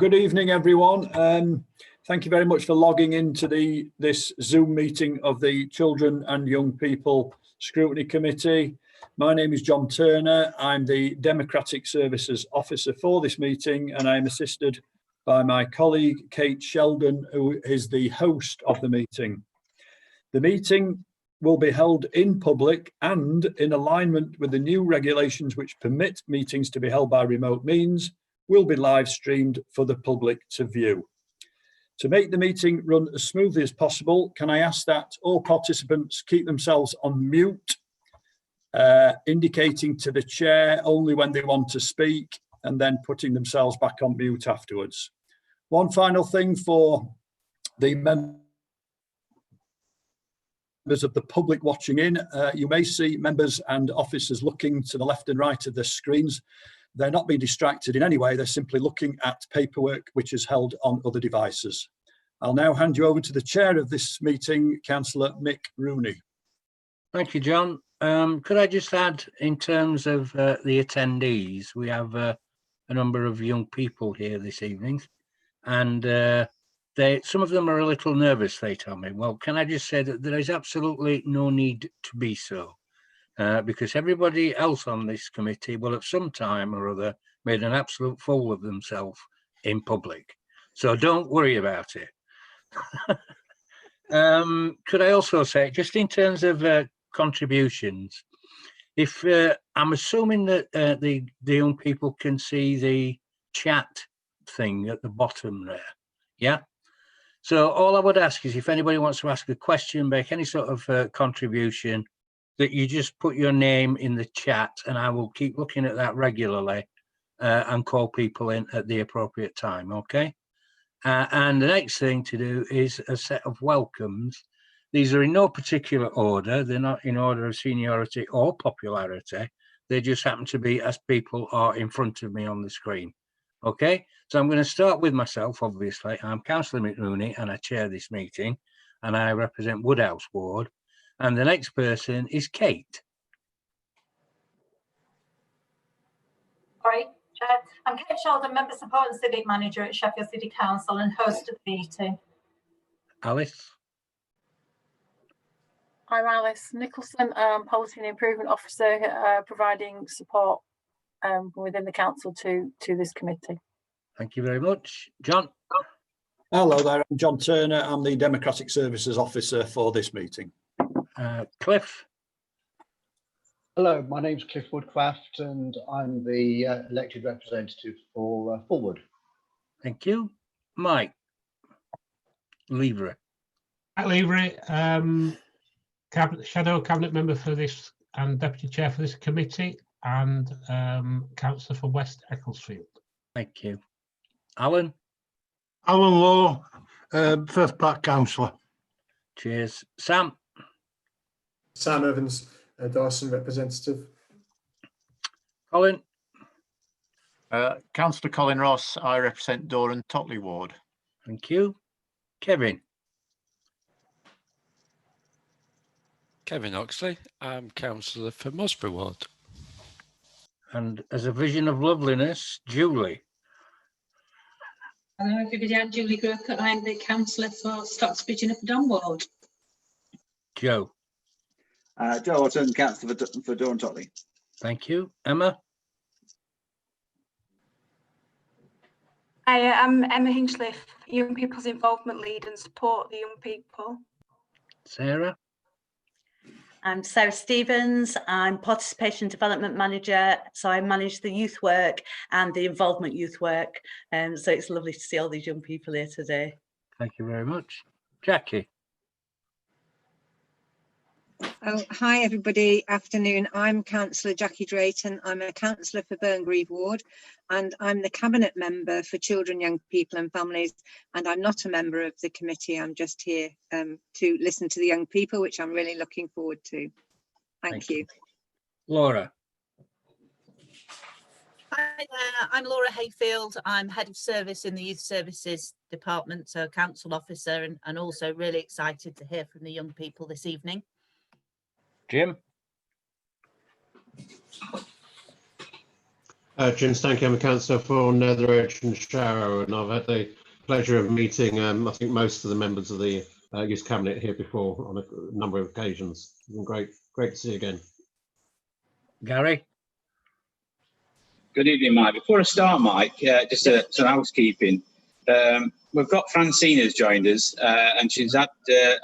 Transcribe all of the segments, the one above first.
Good evening, everyone. Thank you very much for logging into this Zoom meeting of the Children and Young People Scrutiny Committee. My name is John Turner. I'm the Democratic Services Officer for this meeting, and I'm assisted by my colleague, Kate Sheldon, who is the host of the meeting. The meeting will be held in public and in alignment with the new regulations which permit meetings to be held by remote means, will be live streamed for the public to view. To make the meeting run as smoothly as possible, can I ask that all participants keep themselves on mute, indicating to the chair only when they want to speak and then putting themselves back on mute afterwards. One final thing for the members of the public watching in, you may see members and officers looking to the left and right of the screens. They're not being distracted in any way. They're simply looking at paperwork which is held on other devices. I'll now hand you over to the chair of this meeting, Councillor Mick Rooney. Thank you, John. Could I just add, in terms of the attendees, we have a number of young people here this evening, and some of them are a little nervous, they tell me. Well, can I just say that there is absolutely no need to be so. Because everybody else on this committee will at some time or other made an absolute fool of themselves in public. So don't worry about it. Could I also say, just in terms of contributions, if I'm assuming that the young people can see the chat thing at the bottom there, yeah? So all I would ask is if anybody wants to ask a question, make any sort of contribution, that you just put your name in the chat, and I will keep looking at that regularly and call people in at the appropriate time, okay? And the next thing to do is a set of welcomes. These are in no particular order. They're not in order of seniority or popularity. They just happen to be as people are in front of me on the screen, okay? So I'm going to start with myself, obviously. I'm Councillor Mick Rooney, and I chair this meeting, and I represent Woodhouse Ward. And the next person is Kate. Sorry, Chair. I'm Kate Sheldon, Member Support and Civic Manager at Sheffield City Council and host of the meeting. Alice. I'm Alice Nicholson, Policy and Improvement Officer, providing support within the council to this committee. Thank you very much. John. Hello there, I'm John Turner. I'm the Democratic Services Officer for this meeting. Cliff. Hello, my name's Cliff Woodcraft and I'm the elected representative for Fulwood. Thank you. Mike Levery. Mike Levery, Shadow Cabinet Member for this and Deputy Chair for this committee, and Councillor for West Ecclesfield. Thank you. Alan. Alan Law, Firth Park Councillor. Cheers. Sam. Sam Evans, Dawson representative. Colin. Councillor Colin Ross, I represent Doran Totley Ward. Thank you. Kevin. Kevin Oxley, I'm Councillor for Mosbury Ward. And as a vision of loveliness, Julie. Hello everybody, I'm Julie Groker. I'm the Councillor for Stocksbridge and Upper Don Ward. Joe. Joe Orton, Councillor for Doran Totley. Thank you. Emma. Hi, I'm Emma Hinchliffe, Young People's Involvement Lead and support the young people. Sarah. I'm Sarah Stevens. I'm Participation Development Manager, so I manage the youth work and the involvement youth work. So it's lovely to see all these young people here today. Thank you very much. Jackie. Oh, hi everybody, afternoon. I'm Councillor Jackie Drayton. I'm a councillor for Burngrave Ward and I'm the Cabinet Member for Children, Young People and Families, and I'm not a member of the committee. I'm just here to listen to the young people, which I'm really looking forward to. Thank you. Laura. Hi there, I'm Laura Hayfield. I'm Head of Service in the Youth Services Department, so Council Officer, and also really excited to hear from the young people this evening. Jim. James, thank you. I'm a councillor for Nether Edge and Sharrow, and I've had the pleasure of meeting, I think, most of the members of the Youth Cabinet here before on a number of occasions. It's been great to see you again. Gary? Good evening, Mike. Before I start, Mike, just some housekeeping. We've got Francine has joined us, and she's had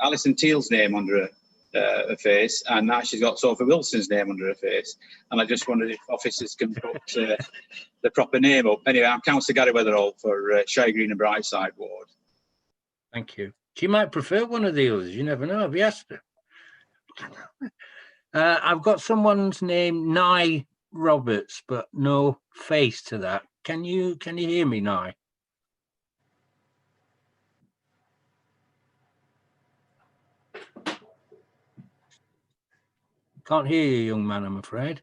Alison Teal's name under her face, and now she's got Sophie Wilson's name under her face. And I just wondered if officers can put the proper name up. Anyway, I'm Councillor Gary Weatherall for Shire Green and Brightside Ward. Thank you. She might prefer one of the others. You never know. Have you asked her? I've got someone's name, Nye Roberts, but no face to that. Can you hear me, Nye? Can't hear you, young man, I'm afraid.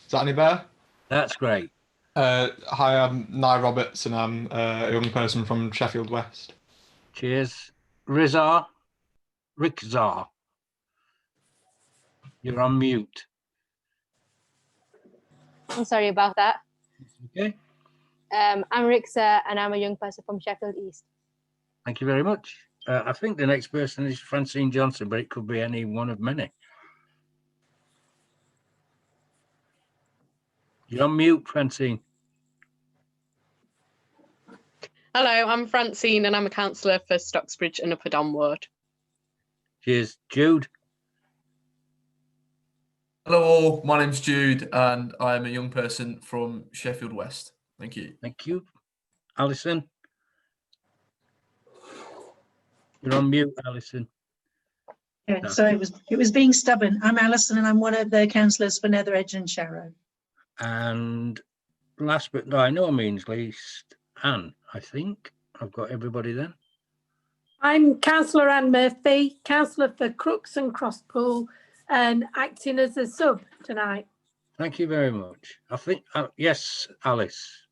Is that any better? That's great. Hi, I'm Nye Roberts, and I'm a young person from Sheffield West. Cheers. Rizar? Rickzar? You're on mute. I'm sorry about that. Okay. I'm Rixa, and I'm a young person from Sheffield East. Thank you very much. I think the next person is Francine Johnson, but it could be any one of many. You're on mute, Francine. Hello, I'm Francine and I'm a councillor for Stocksbridge and Upper Don Ward. Cheers. Jude. Hello all, my name's Jude and I'm a young person from Sheffield West. Thank you. Thank you. Alison. You're on mute, Alison. Yeah, so it was being stubborn. I'm Alison and I'm one of the councillors for Nether Edge and Sharrow. And last but by no means least, Anne, I think. I've got everybody then. I'm Councillor Anne Murphy, councillor for Crooks and Crosspool, and acting as a sub tonight. Thank you very much. I think, yes, Alice.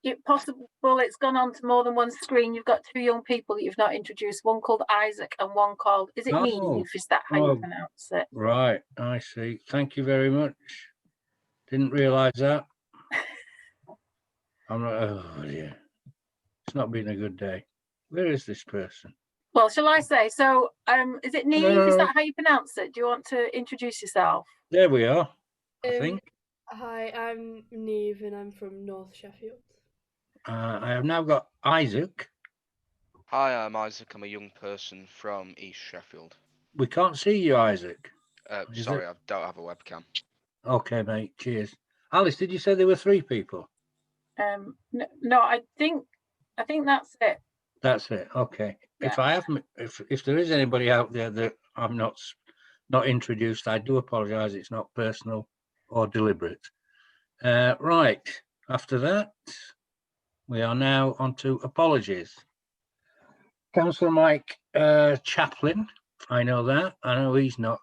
If possible, it's gone on to more than one screen. You've got two young people that you've not introduced, one called Isaac and one called, is it Neve? Is that how you pronounce it? Right, I see. Thank you very much. Didn't realise that. I'm not, oh dear. It's not been a good day. Where is this person? Well, shall I say, so is it Neve? Is that how you pronounce it? Do you want to introduce yourself? There we are, I think. Hi, I'm Neve and I'm from North Sheffield. I have now got Isaac. Hi, I'm Isaac. I'm a young person from East Sheffield. We can't see you, Isaac. Sorry, I don't have a webcam. Okay, mate. Cheers. Alice, did you say there were three people? No, I think that's it. That's it. Okay. Yeah. If there is anybody out there that I'm not introduced, I do apologise. It's not personal or deliberate. Right. After that, we are now on to apologies. Councillor Mike Chaplin, I know that. I know he's not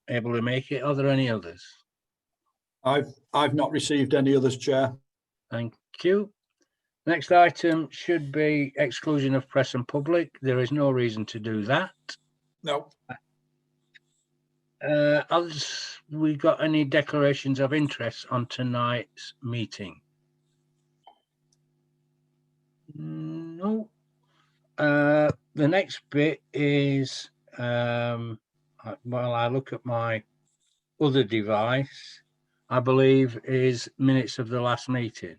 able to make it. Are there any others? I've not received any others, Chair. Thank you. Next item should be exclusion of press and public. There is no reason to do that. No. Has we got any declarations of interest on tonight's meeting? No. The next bit is, while I look at my other device, I believe is minutes of the last meeting.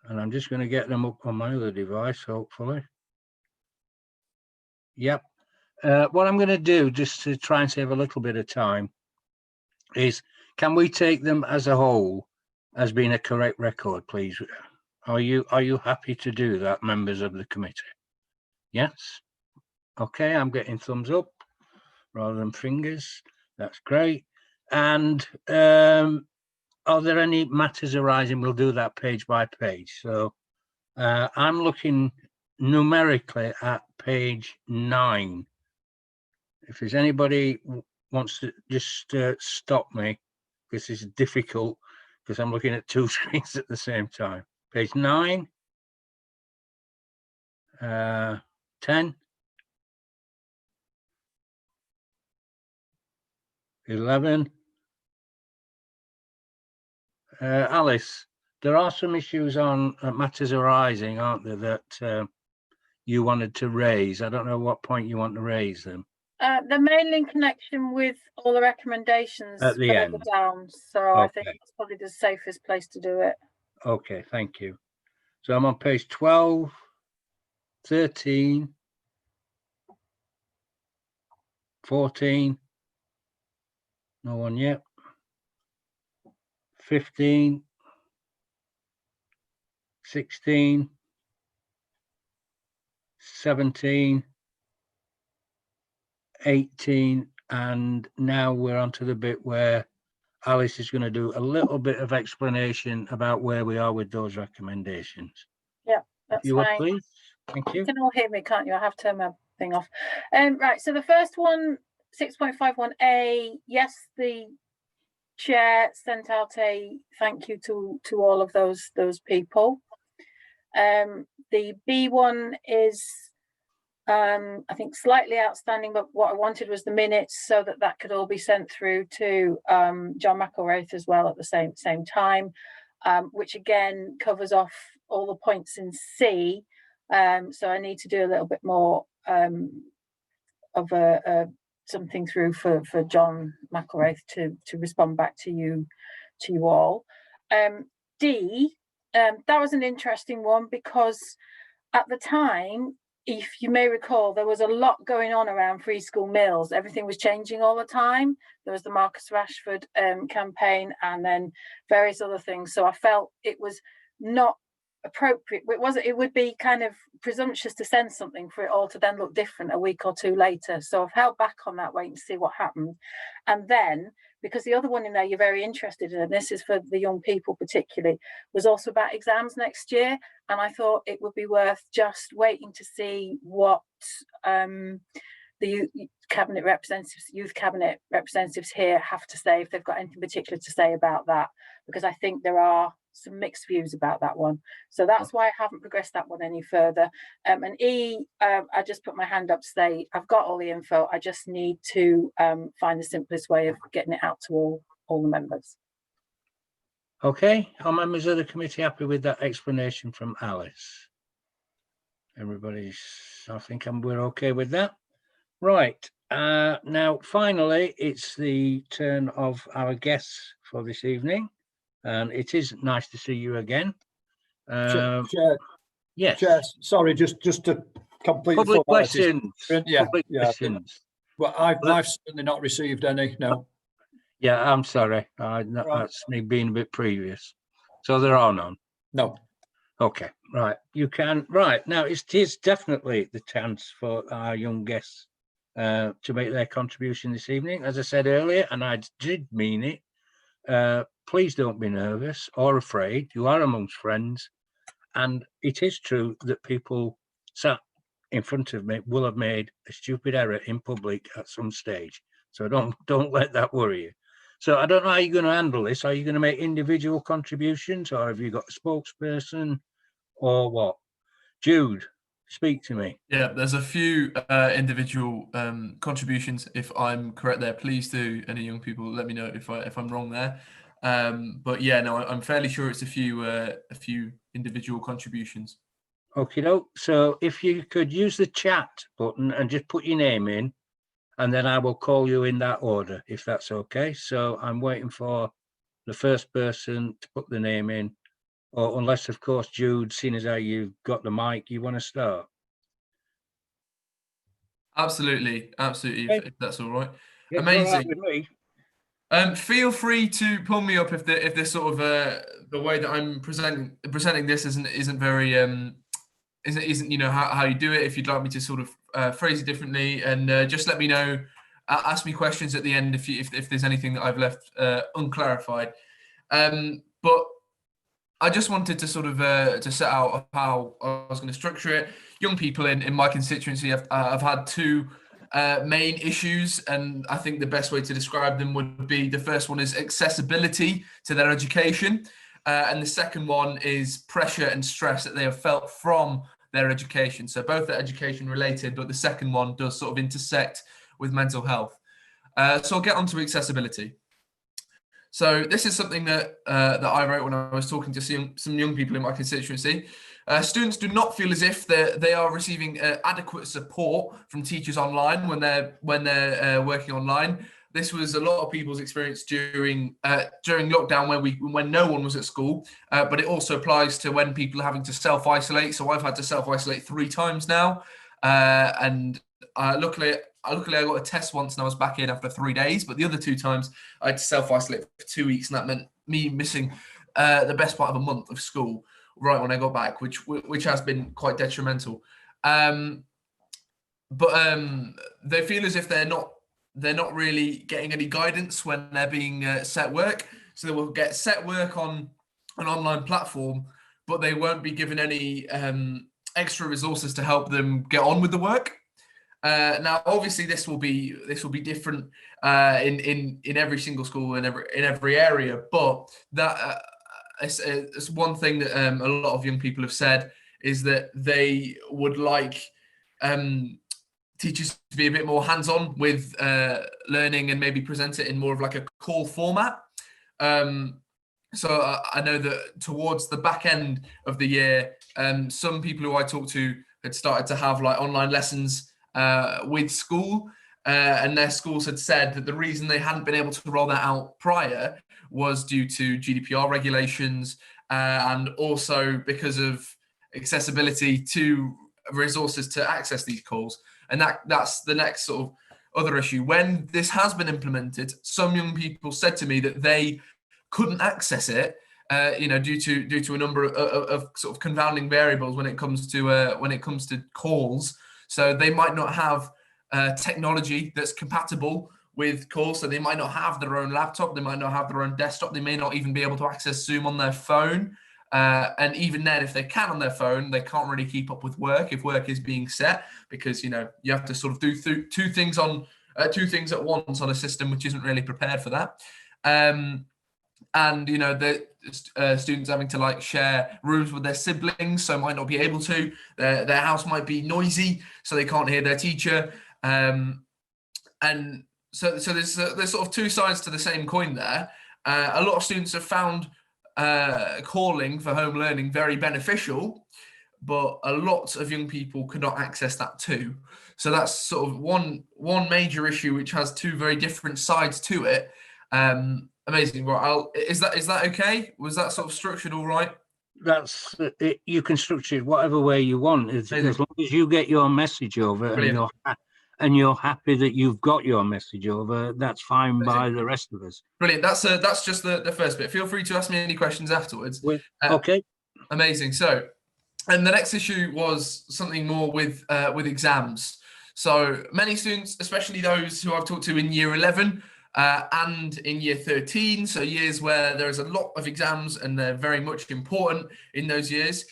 And I'm just going to get them up on my other device, hopefully. Yep. What I'm going to do, just to try and save a little bit of time, is can we take them as a whole as being a correct record, please? Are you happy to do that, members of the committee? Yes? Okay, I'm getting thumbs up rather than fingers. That's great. And are there any matters arising? We'll do that page by page. So I'm looking numerically at page 9. If there's anybody wants to just stop me, this is difficult because I'm looking at two screens at the same time. Page 9, 10, 11, Alice, there are some issues on matters arising, aren't there, that you wanted to raise? I don't know what point you want to raise them. They're mainly in connection with all the recommendations At the further end. down. So I think it's probably the safest place to do it. Okay, thank you. So I'm on page 12, 13, 14. No one yet. 15, 16, 17, 18, and now we're on to the bit where Alice is going to do a little bit of explanation about where we are with those recommendations. Yeah, that's You fine. are, please. Thank you. You can all hear me, can't you? I have to turn my thing off. Right, so the first one, 6.51A, yes, the chair sent out a thank you to all of those people. The B one is I think slightly outstanding, but what I wanted was the minutes so that could all be sent through to John McElraith as well at the same time, which again covers off all the points in C. So I need to do a little bit more of something through for John McElraith to respond back to you all. D, that was an interesting one because at the time, if you may recall, there was a lot going on around free school meals. Everything was changing all the time. There was the Marcus Rashford campaign and then various other things. So I felt it was not appropriate. It would be kind of presumptuous to send something for it all to then look different a week or two later. So I've held back on that, waiting to see what happened. And then, because the other one in there you're very interested in, and this is for the young people particularly, was also about exams next year. And I thought it would be worth just waiting to see what the youth cabinet representatives here have to say, if they've got anything particular to say about that, because I think there are some mixed views about that one. So that's why I haven't progressed that one any further. And E, I just put my hand up to say, I've got all the info. I just need to find the simplest way of getting it out to all the members. Okay, are members of the committee happy with that explanation from Alice? Everybody's, I think we're okay with that. Right, now finally, it's the turn of our guests for this evening. And it is nice to see you again. Chair, yes. Chair, sorry, just to complete public questions. Yeah, public questions. Well, I've certainly not received any. No. Yeah, I'm sorry. That's me being a bit previous. So there are none. No. Okay. Right. You can. Right now, it is definitely the chance for our young guests to make their contribution this evening. As I said earlier, and I did mean it. Please don't be nervous or afraid. You are amongst friends. And it is true that people sat in front of me will have made a stupid error in public at some stage. So don't let that worry you. So I don't know how you're going to handle this. Are you going to make individual contributions, or have you got a spokesperson, or what? Jude, speak to me. Yeah, there's a few individual contributions. If I'm correct there, please do. Any young people, let me know if I'm wrong there. But yeah, no, I'm fairly sure it's a few individual contributions. Okay, so if you could use the chat button and just put your name in, and then I will call you in that order, if that's okay. So I'm waiting for the first person to put the name in, or unless, of course, Jude, seeing as how you've got the mic, you want to start. Absolutely, okay. if that's all right. Yeah, amazing. All right with me. Feel free to pull me up if this sort of the way that I'm presenting this isn't very isn't how you do it. If you'd like me to sort of phrase it differently, and just let me know, ask me questions at the end if there's anything that I've left unclarified. But I just wanted to sort of to set out how I was going to structure it. Young people in my constituency have had two main issues, and I think the best way to describe them would be, the first one is accessibility to their education, and the second one is pressure and stress that they have felt from their education. So both are education related, but the second one does sort of intersect with mental health. So I'll get on to accessibility. So this is something that that I wrote when I was talking to some young people in my constituency. Students do not feel as if they are receiving adequate support from teachers online when they're working online. This was a lot of people's experience during lockdown, when no one was at school, but it also applies to when people are having to self-isolate. So I've had to self-isolate 3 times now, and luckily I got a test once and I was back in after 3 days, but the other 2 times I had to self-isolate for 2 weeks, and that meant me missing the best part of a month of school right when I got back, which has been quite detrimental. But they feel as if they're not really getting any guidance when they're being set work. So they will get set work on an online platform, but they won't be given any extra resources to help them get on with the work. Now, obviously, this will be different in every single school in every area, but that it's one thing that a lot of young people have said is that they would like teachers to be a bit more hands-on with learning and maybe present it in more of like a call format. So I know that towards the back end of the year, some people who I talked to had started to have like online lessons with school, and their schools had said that the reason they hadn't been able to roll that out prior was due to GDPR regulations, and also because of accessibility to resources to access these calls. And that's the next sort of other issue. When this has been implemented, some young people said to me that they couldn't access it, due to a number of sort of confounding variables when it comes to calls. So they might not have technology that's compatible with calls. So they might not have their own laptop. They might not have their own desktop. They may not even be able to access Zoom on their phone. And even then, if they can on their phone, they can't really keep up with work if work is being set, because you have to sort of do two things at once on a system which isn't really prepared for that. And the students having to like share rooms with their siblings, so might not be able to. Their house might be noisy, so they can't hear their teacher. And so there's sort of 2 sides to the same coin there. A lot of students have found calling for home learning very beneficial, but a lot of young people could not access that too. So that's sort of one major issue which has 2 very different sides to it. Amazing. Well, is that okay? Was that sort of structured all right? That's it. You can structure it whatever way you want, as long as you get your message over. Brilliant. And you're happy that you've got your message over. That's fine by the rest of us. Brilliant. That's just the first bit. Feel free to ask me any questions afterwards. Okay. Amazing. So, and the next issue was something more with exams. So many students, especially those who I've talked to in year 11 and in year 13, so years where there is a lot of exams and they're very much important in those years,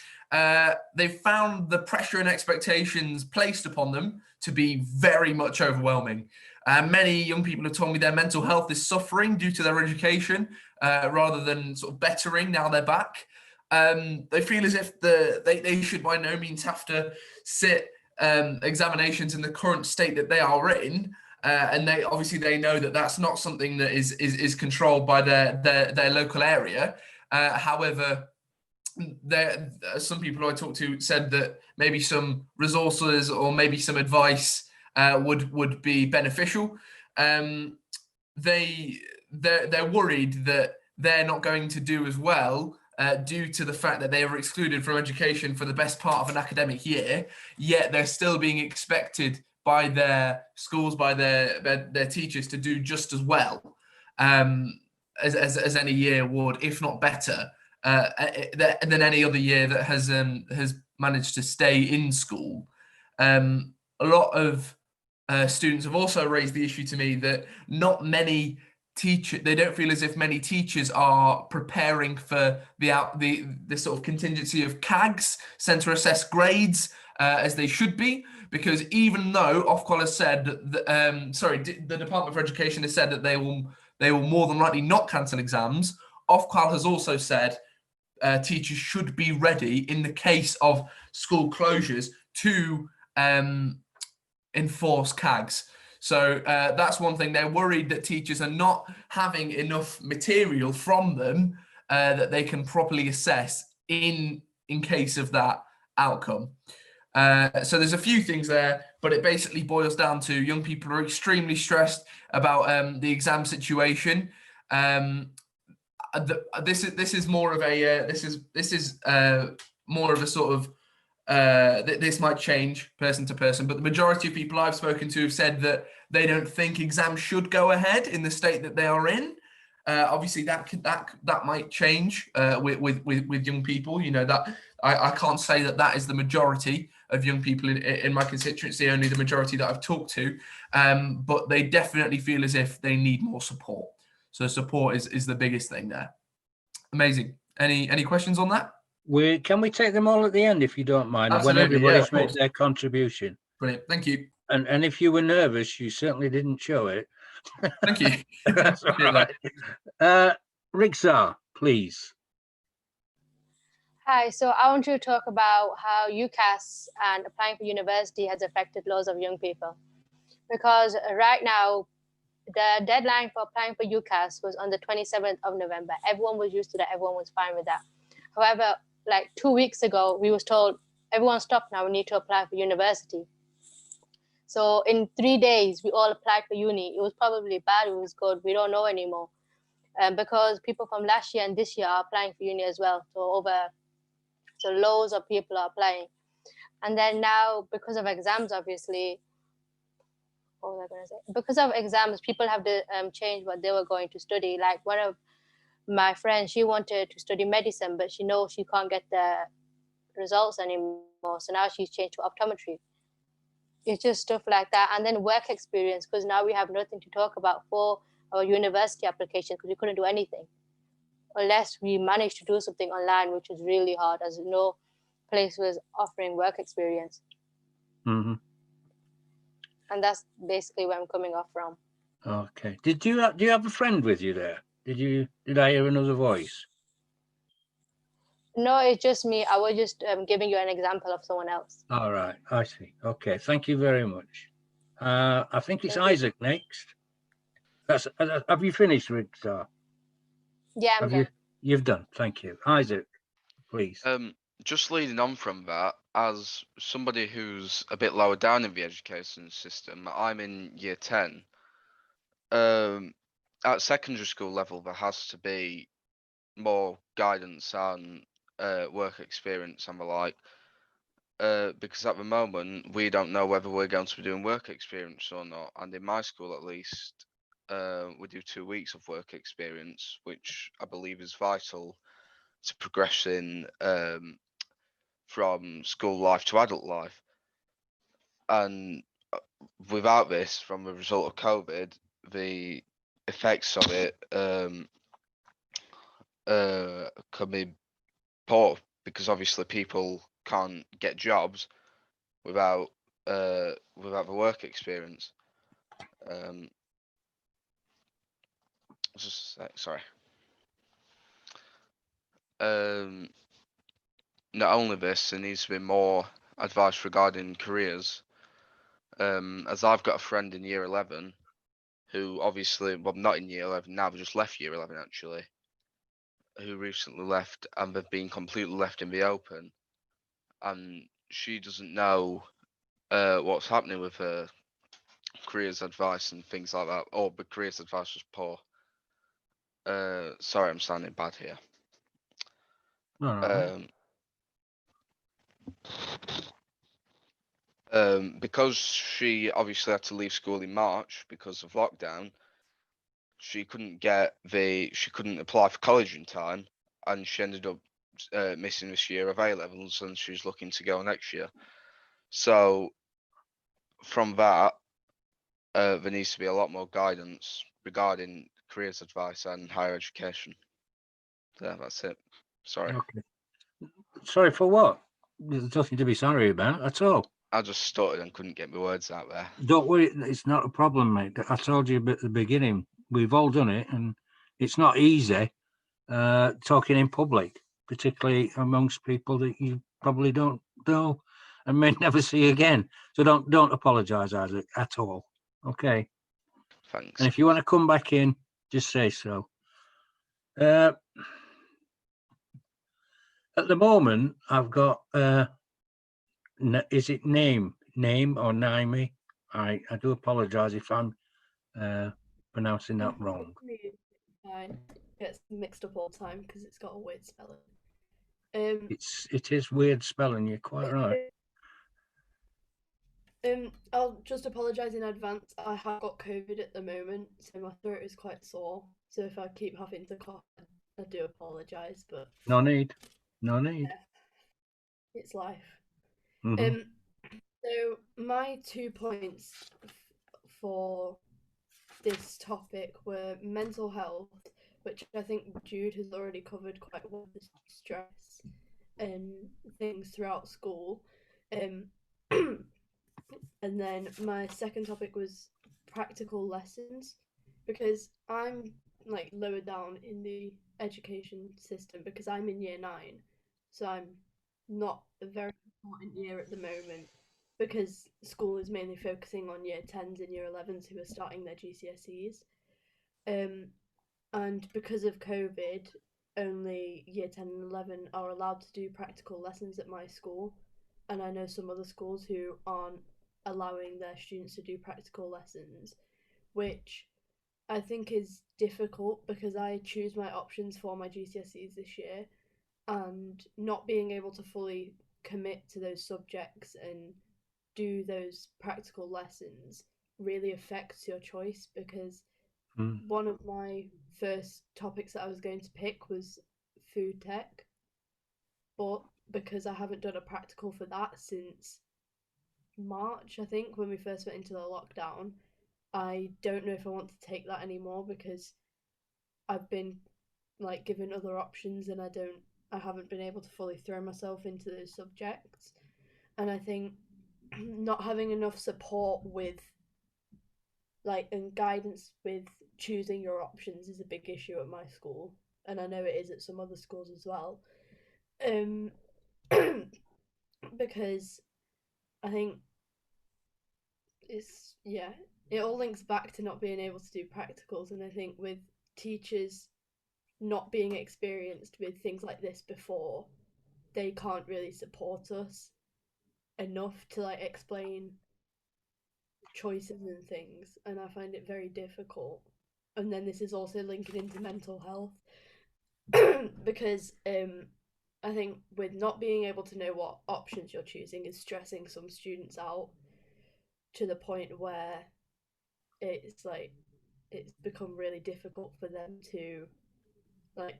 they've found the pressure and expectations placed upon them to be very much overwhelming. Many young people have told me their mental health is suffering due to their education rather than sort of bettering now they're back. They feel as if they should by no means have to sit examinations in the current state that they are in, and they know that that's not something that is controlled by their local area. However, some people I talked to said that maybe some resources or maybe some advice would be beneficial. They're worried that they're not going to do as well due to the fact that they were excluded from education for the best part of an academic year, yet they're still being expected by their schools, by their teachers, to do just as well as any year would, if not better, than any other year that has managed to stay in school. A lot of students have also raised the issue to me that not many they don't feel as if many teachers are preparing for the sort of contingency of CAGs, centre assessed grades, as they should be, because even though Ofqual has said that, the Department for Education has said that they will more than likely not cancel exams, Ofqual has also said teachers should be ready in the case of school closures to enforce CAGs. So that's one thing. They're worried that teachers are not having enough material from them that they can properly assess in case of that outcome. So there's a few things there, but it basically boils down to young people are extremely stressed about the exam situation. This is more of a more of a sort of this might change person to person, but the majority of people I've spoken to have said that they don't think exams should go ahead in the state that they are in. Obviously, that might change with young people. You know, that I can't say that is the majority of young people in my constituency. Only the majority that I've talked to, but they definitely feel as if they need more support. So support is the biggest thing there. Amazing. Any questions on that? Can we take them all at the end, if you don't mind, Absolutely, when everybody's yeah, made their contribution? Brilliant. Thank you. And if you were nervous, you certainly didn't show it. Thank you. That's all right. Rixa, please. Hi, so I want to talk about how UCAS and applying for university has affected loads of young people. Because right now, the deadline for applying for UCAS was on the 27th of November. Everyone was used to that. Everyone was fine with that. However, like 2 weeks ago, we was told, everyone stop now, we need to apply for university. So in 3 days, we all applied for uni. It was probably bad, it was good, we don't know anymore. Because people from last year and this year are applying for uni as well. So loads of people are applying. And then now, because of exams, obviously, what was I going to say? Because of exams, people have to change what they were going to study. Like one of my friends, she wanted to study medicine, but she knows she can't get the results anymore. So now she's changed to optometry. It's just stuff like that. And then work experience, because now we have nothing to talk about for our university application, because we couldn't do anything unless we managed to do something online, which was really hard, as no place was offering work experience. Mm-hmm. And that's basically where I'm coming off from. Okay. Do you have a friend with you there? Did I hear another voice? No, it's just me. I was just giving you an example of someone else. All right, I see. Okay, thank you very much. I think it's Isaac next. Have you finished, Rixa? Yeah, I'm done. You've done. Thank you, Isaac. Please. Just leading on from that, as somebody who's a bit lower down in the education system, I'm in year 10. At secondary school level, there has to be more guidance and work experience and the like, because at the moment we don't know whether we're going to be doing work experience or not. And in my school, at least, we do 2 weeks of work experience, which I believe is vital to progressing from school life to adult life. And without this, from the result of COVID, the effects of it can be poor, because obviously people can't get jobs without the work experience. Just a sec, sorry. Not only this, there needs to be more advice regarding careers. As I've got a friend in year 11 who obviously, well, not in year 11 now, but just left year 11 actually, who recently left, and they've been completely left in the open, and she doesn't know what's happening with her careers advice and things like that, or the careers advice was poor. Sorry, I'm sounding bad here. Because she obviously had to leave school in March because of lockdown, she couldn't apply for college in time, and she ended up missing this year of A-levels, and she's looking to go next year. So from that, there needs to be a lot more guidance regarding careers advice and higher education. Yeah, that's it. Sorry. Okay. Sorry for what? There's nothing to be sorry about at all. I just stuttered and couldn't get my words out there. Don't worry, it's not a problem, mate. I told you at the beginning, we've all done it, and it's not easy talking in public, particularly amongst people that you probably don't know and may never see again. So don't apologise, Isaac, at all. Okay. Thanks. And if you want to come back in, just say so. At the moment, I've got, is it name or Naimi? I do apologise if I'm pronouncing that wrong. Fine. Gets mixed up all the time because it's got a weird spelling. It is weird spelling, you're quite right. I'll just apologise in advance. I have got COVID at the moment, so my throat is quite sore. So if I keep having to cough, I do apologise, but No need. No need. it's life. Mhm. So my 2 points for this topic were mental health, which I think Jude has already covered quite well, the stress and things throughout school. And then my second topic was practical lessons, because I'm like lower down in the education system because I'm in year 9, so I'm not a very important year at the moment because school is mainly focusing on year 10s and year 11s who are starting their GCSEs. And because of COVID, only year 10 and 11 are allowed to do practical lessons at my school, and I know some other schools who aren't allowing their students to do practical lessons, which I think is difficult because I choose my options for my GCSEs this year, and not being able to fully commit to those subjects and do those practical lessons really affects your choice, because one of my first topics that I was going to pick was food tech, but because I haven't done a practical for that since March, I think, when we first went into the lockdown, I don't know if I want to take that anymore because I've been like given other options and I haven't been able to fully throw myself into those subjects. And I think not having enough support with and guidance with choosing your options is a big issue at my school, and I know it is at some other schools as well. Because I think it all links back to not being able to do practicals, and I think with teachers not being experienced with things like this before, they can't really support us enough to explain choices and things, and I find it very difficult. And then this is also linking into mental health because I think with not being able to know what options you're choosing is stressing some students out to the point where it's become really difficult for them to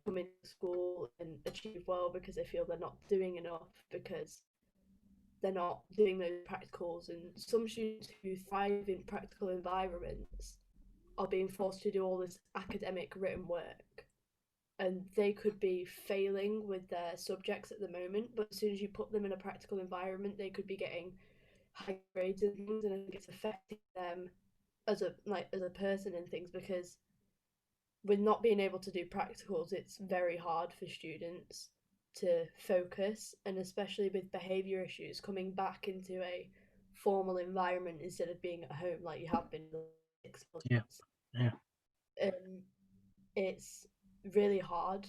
come into school and achieve well because they feel they're not doing enough because they're not doing those practicals. And some students who thrive in practical environments are being forced to do all this academic written work, and they could be failing with their subjects at the moment, but as soon as you put them in a practical environment, they could be getting high grades and things, and I think it's affecting them as a person and things, because with not being able to do practicals, it's very hard for students to focus, and especially with behaviour issues, coming back into a formal environment instead of being at home like you have been 6 months. It's really hard,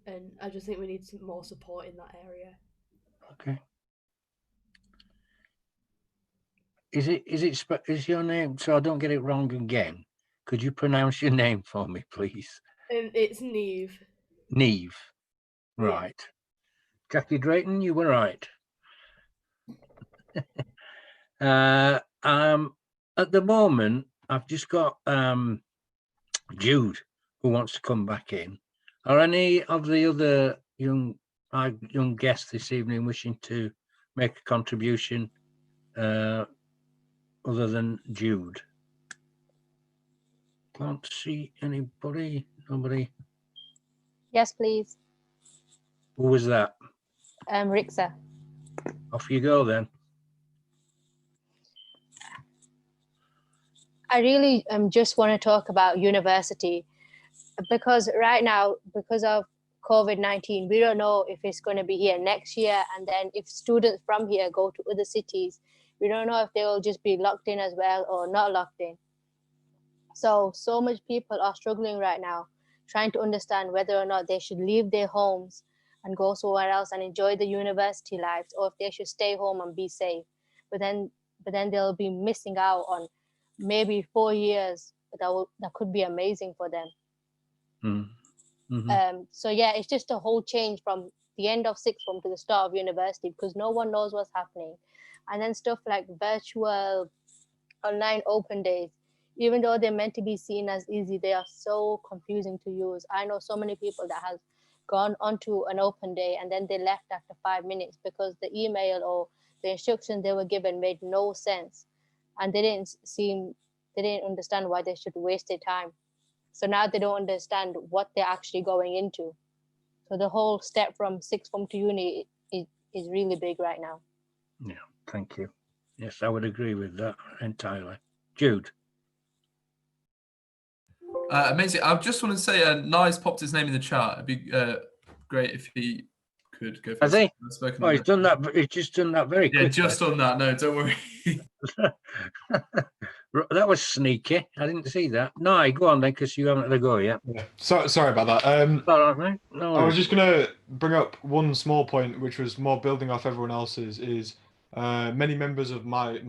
and I just think we need some more support in that area. Okay. Is your name, so I don't get it wrong again, could you pronounce your name for me, please? It's Neve. Neve. Right. Jackie Drayton, you were right. At the moment, I've just got Jude, who wants to come back in. Are any of the other young guests this evening wishing to make a contribution other than Jude? Can't see anybody. Nobody. Yes, please. Who was that? Rixa. Off you go then. I really just want to talk about university, because right now, because of COVID-19, we don't know if it's going to be here next year, and then if students from here go to other cities, we don't know if they will just be locked in as well or not locked in. So much people are struggling right now, trying to understand whether or not they should leave their homes and go somewhere else and enjoy the university lives, or if they should stay home and be safe. But then they'll be missing out on maybe 4 years that could be amazing for them. So yeah, it's just a whole change from the end of sixth form to the start of university, because no one knows what's happening. And then stuff like virtual online open days, even though they're meant to be seen as easy, they are so confusing to use. I know so many people that have gone onto an open day and then they left after 5 minutes because the email or the instructions they were given made no sense, and they didn't understand why they should waste their time. So now they don't understand what they're actually going into. So the whole step from sixth form to uni is really big right now. Yeah, thank you. Yes, I would agree with that entirely. Jude. Amazing. I just want to say, Nice popped his name in the chat. It'd be great if he could go first. Has he? Oh, he's done that. He's just done that very quickly. Yeah, just on that. No, don't worry. That was sneaky. I didn't see that. No, go on then, because you haven't had a go yet. Yeah. Sorry about that. All right, mate. No I was just going to bring up one small point, which was more building off everyone else's. Is many members of my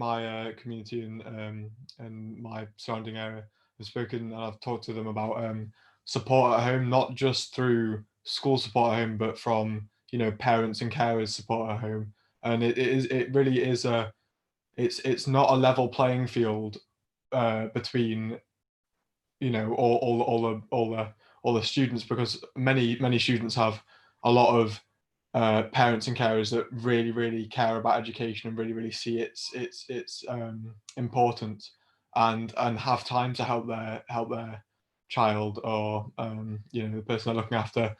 community and my surrounding area have spoken, and I've talked to them about support at home, not just through school support at home, but from parents and carers support at home. And it really is it's not a level playing field between all the students, because many students have a lot of parents and carers that really care about education and really see its importance and have time to help their child or the person they're looking after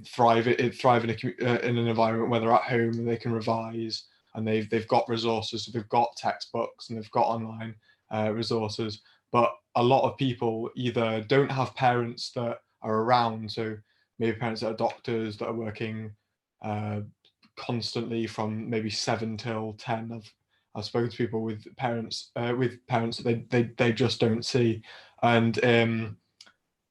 thrive in an environment where they're at home and they can revise, and they've got resources, so they've got textbooks and they've got online resources. But a lot of people either don't have parents that are around, so maybe parents that are doctors that are working constantly from maybe 7 till 10. I've spoken to people with parents that they just don't see, and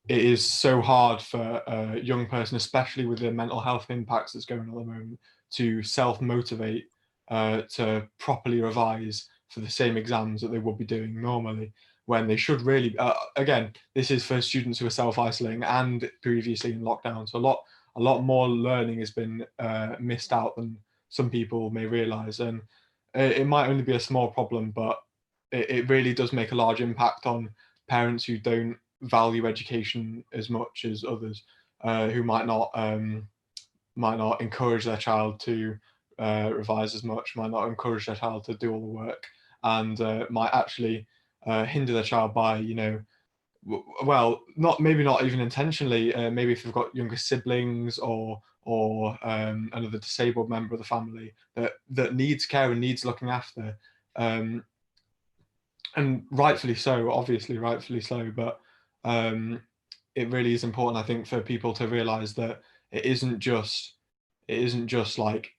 it is so hard for a young person, especially with the mental health impacts that's going on at the moment, to self-motivate to properly revise for the same exams that they would be doing normally, when they should really, again, this is for students who are self-isolating and previously in lockdown. So a lot more learning has been missed out than some people may realize. And it might only be a small problem, but it really does make a large impact on parents who don't value education as much as others, who might not encourage their child to revise as much, might not encourage their child to do all the work, and might actually hinder their child by, maybe not even intentionally, maybe if they've got younger siblings or another disabled member of the family that needs care and needs looking after, and rightfully so, obviously rightfully so, but it really is important, I think, for people to realize that it isn't just like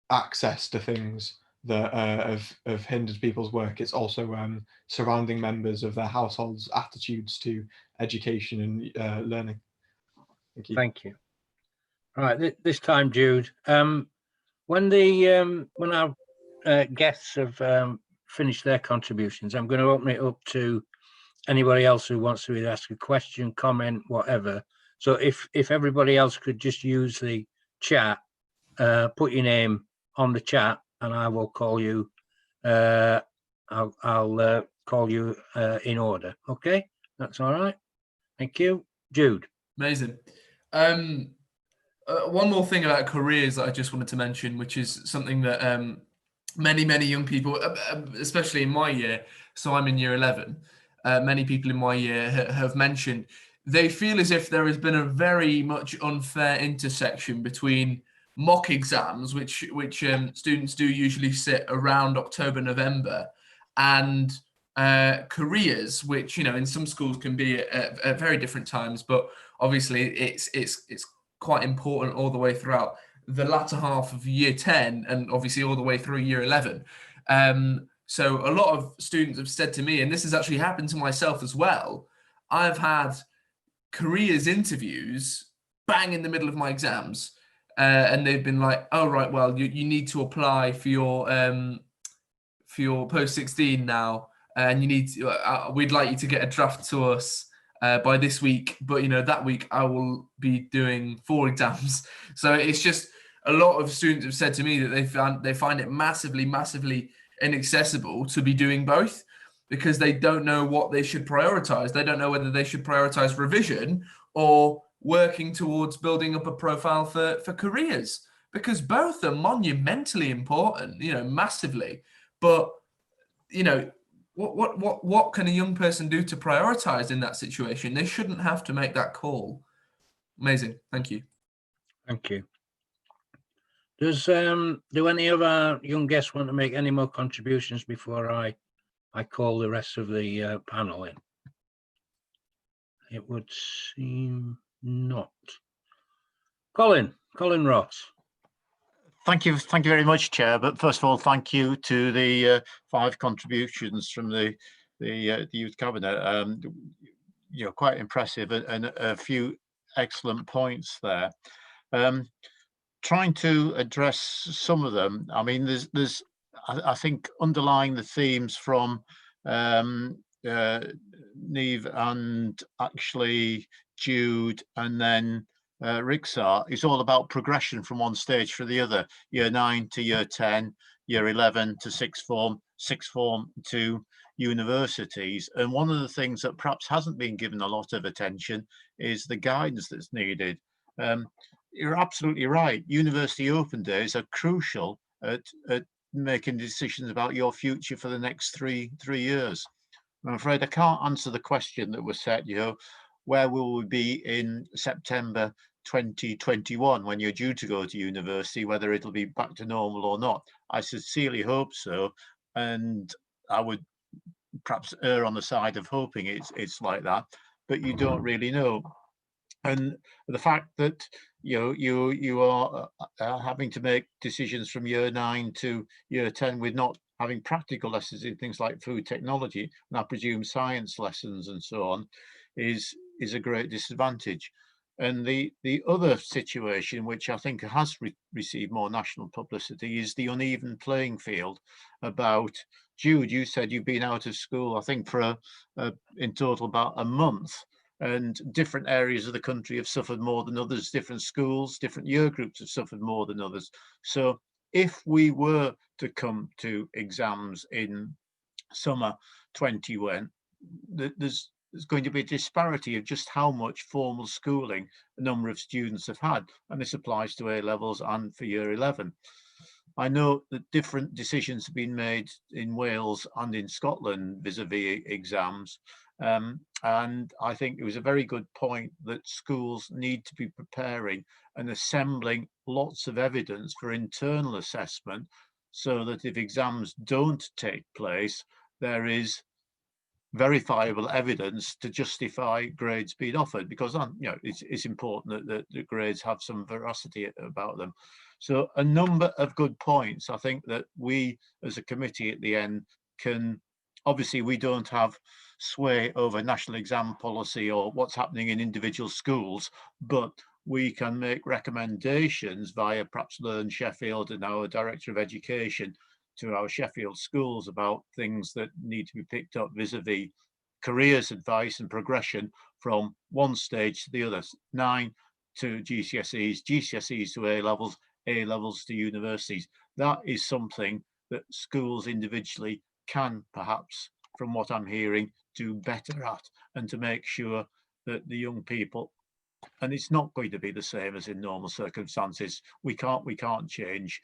access to things that have hindered people's work. It's also surrounding members of their households' attitudes to education and learning. Thank you. Thank you. All right, this time, Jude, when our guests have finished their contributions, I'm going to open it up to anybody else who wants to either ask a question, comment, whatever. So if everybody else could just use the chat, put your name on the chat, and I will call you. I'll call you in order. Okay, that's all right. Thank you, Jude. Amazing. One more thing about careers that I just wanted to mention, which is something that many young people, especially in my year, so I'm in year 11, many people in my year have mentioned they feel as if there has been a very much unfair intersection between mock exams, which students do usually sit around October, November, and careers, which in some schools can be at very different times, but obviously it's quite important all the way throughout the latter half of year 10 and obviously all the way through year 11. So a lot of students have said to me, and this has actually happened to myself as well, I've had careers interviews bang in the middle of my exams, and they've been like, "Oh right, well you need to apply for your post 16 now, and you need to, we'd like you to get a draft to us by this week, but you know that week I will be doing 4 exams." So it's just a lot of students have said to me that they find it massively inaccessible to be doing both, because they don't know what they should prioritize. They don't know whether they should prioritize revision or working towards building up a profile for careers, because both are monumentally important, you know, massively. But you know, what can a young person do to prioritize in that situation? They shouldn't have to make that call. Amazing. Thank you. Thank you. Do any of our young guests want to make any more contributions before I call the rest of the panel in? It would seem not. Colin Ross. Thank you very much, Chair. But first of all, thank you to the 5 contributions from the Youth Cabinet. You know, quite impressive, and a few excellent points there. Trying to address some of them. I mean, there's I think underlying the themes from Neve and actually Jude, and then Rixar, is all about progression from one stage for the other. Year 9 to year 10, year 11 to sixth form to universities. And one of the things that perhaps hasn't been given a lot of attention is the guidance that's needed. You're absolutely right. University open days are crucial at making decisions about your future for the next three years. I'm afraid I can't answer the question that was set, you know, where will we be in September 2021 when you're due to go to university, whether it'll be back to normal or not. I sincerely hope so, and I would perhaps err on the side of hoping it's like that, but you don't really know. And the fact that you are having to make decisions from year 9 to year 10 with not having practical lessons in things like food technology, and I presume science lessons and so on, is a great disadvantage. And the other situation, which I think has received more national publicity, is the uneven playing field. About Jude, you said you've been out of school, I think for in total about a month, and different areas of the country have suffered more than others. Different schools, different year groups have suffered more than others. So if we were to come to exams in summer 21, there's going to be a disparity of just how much formal schooling a number of students have had, and this applies to A levels and for year 11. I know that different decisions have been made in Wales and in Scotland vis-a-vis exams, and I think it was a very good point that schools need to be preparing and assembling lots of evidence for internal assessment, so that if exams don't take place, there is verifiable evidence to justify grades being offered, because it's important that the grades have some veracity about them. So a number of good points. I think that we as a committee at the end can, obviously we don't have sway over national exam policy or what's happening in individual schools, but we can make recommendations via perhaps Learn Sheffield and our Director of Education to our Sheffield schools about things that need to be picked up vis-a-vis careers advice and progression from one stage to the other. 9 to GCSEs, GCSEs to A levels to universities. That is something that schools individually can perhaps, from what I'm hearing, do better at, and to make sure that the young people, and it's not going to be the same as in normal circumstances. We can't change,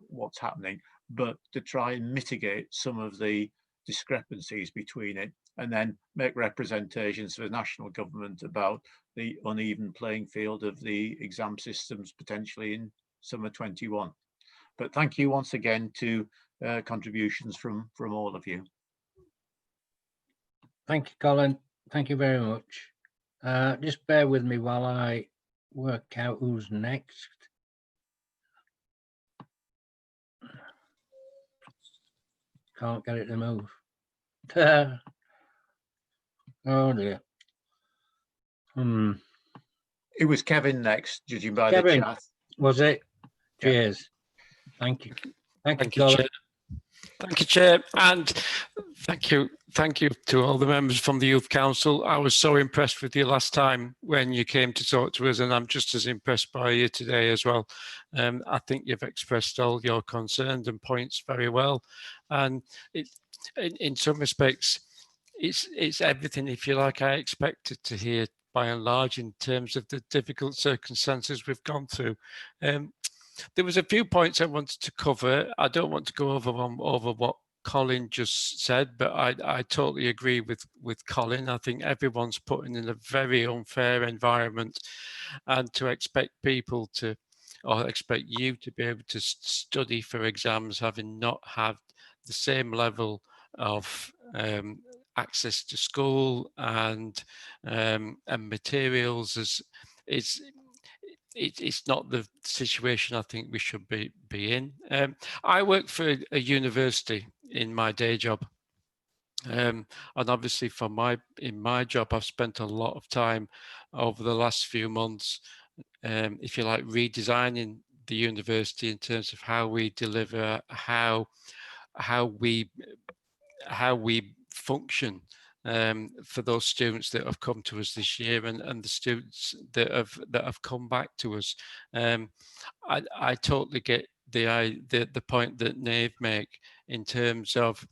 what's happening, but to try and mitigate some of the discrepancies between it, and then make representations for the national government about the uneven playing field of the exam systems potentially in summer 21. But thank you once again to contributions from all of you. Thank you, Colin. Thank you very much. Just bear with me while I work out who's next. Can't get it to move. Oh dear. It was Kevin next, judging by Kevin, the chat. was it? Yeah. Cheers. Thank you. Thank you, Thank you, Colin. Chair. Thank you, Chair, and thank you to all the members from the Youth Council. I was so impressed with you last time when you came to talk to us, and I'm just as impressed by you today as well. I think you've expressed all your concerns and points very well, and in some respects, it's everything, if you like, I expected to hear by and large in terms of the difficult circumstances we've gone through. There was a few points I wanted to cover. I don't want to go over what Colin just said, but I totally agree with Colin. I think everyone's put in a very unfair environment, and to expect people to, or expect you to be able to study for exams having not had the same level of access to school and materials as it's not the situation I think we should be in. I work for a university in my day job, and obviously in my job I've spent a lot of time over the last few months, if you like, redesigning the university in terms of how we deliver, how we function for those students that have come to us this year and the students that have come back to us. I totally get the point that Nave make in terms of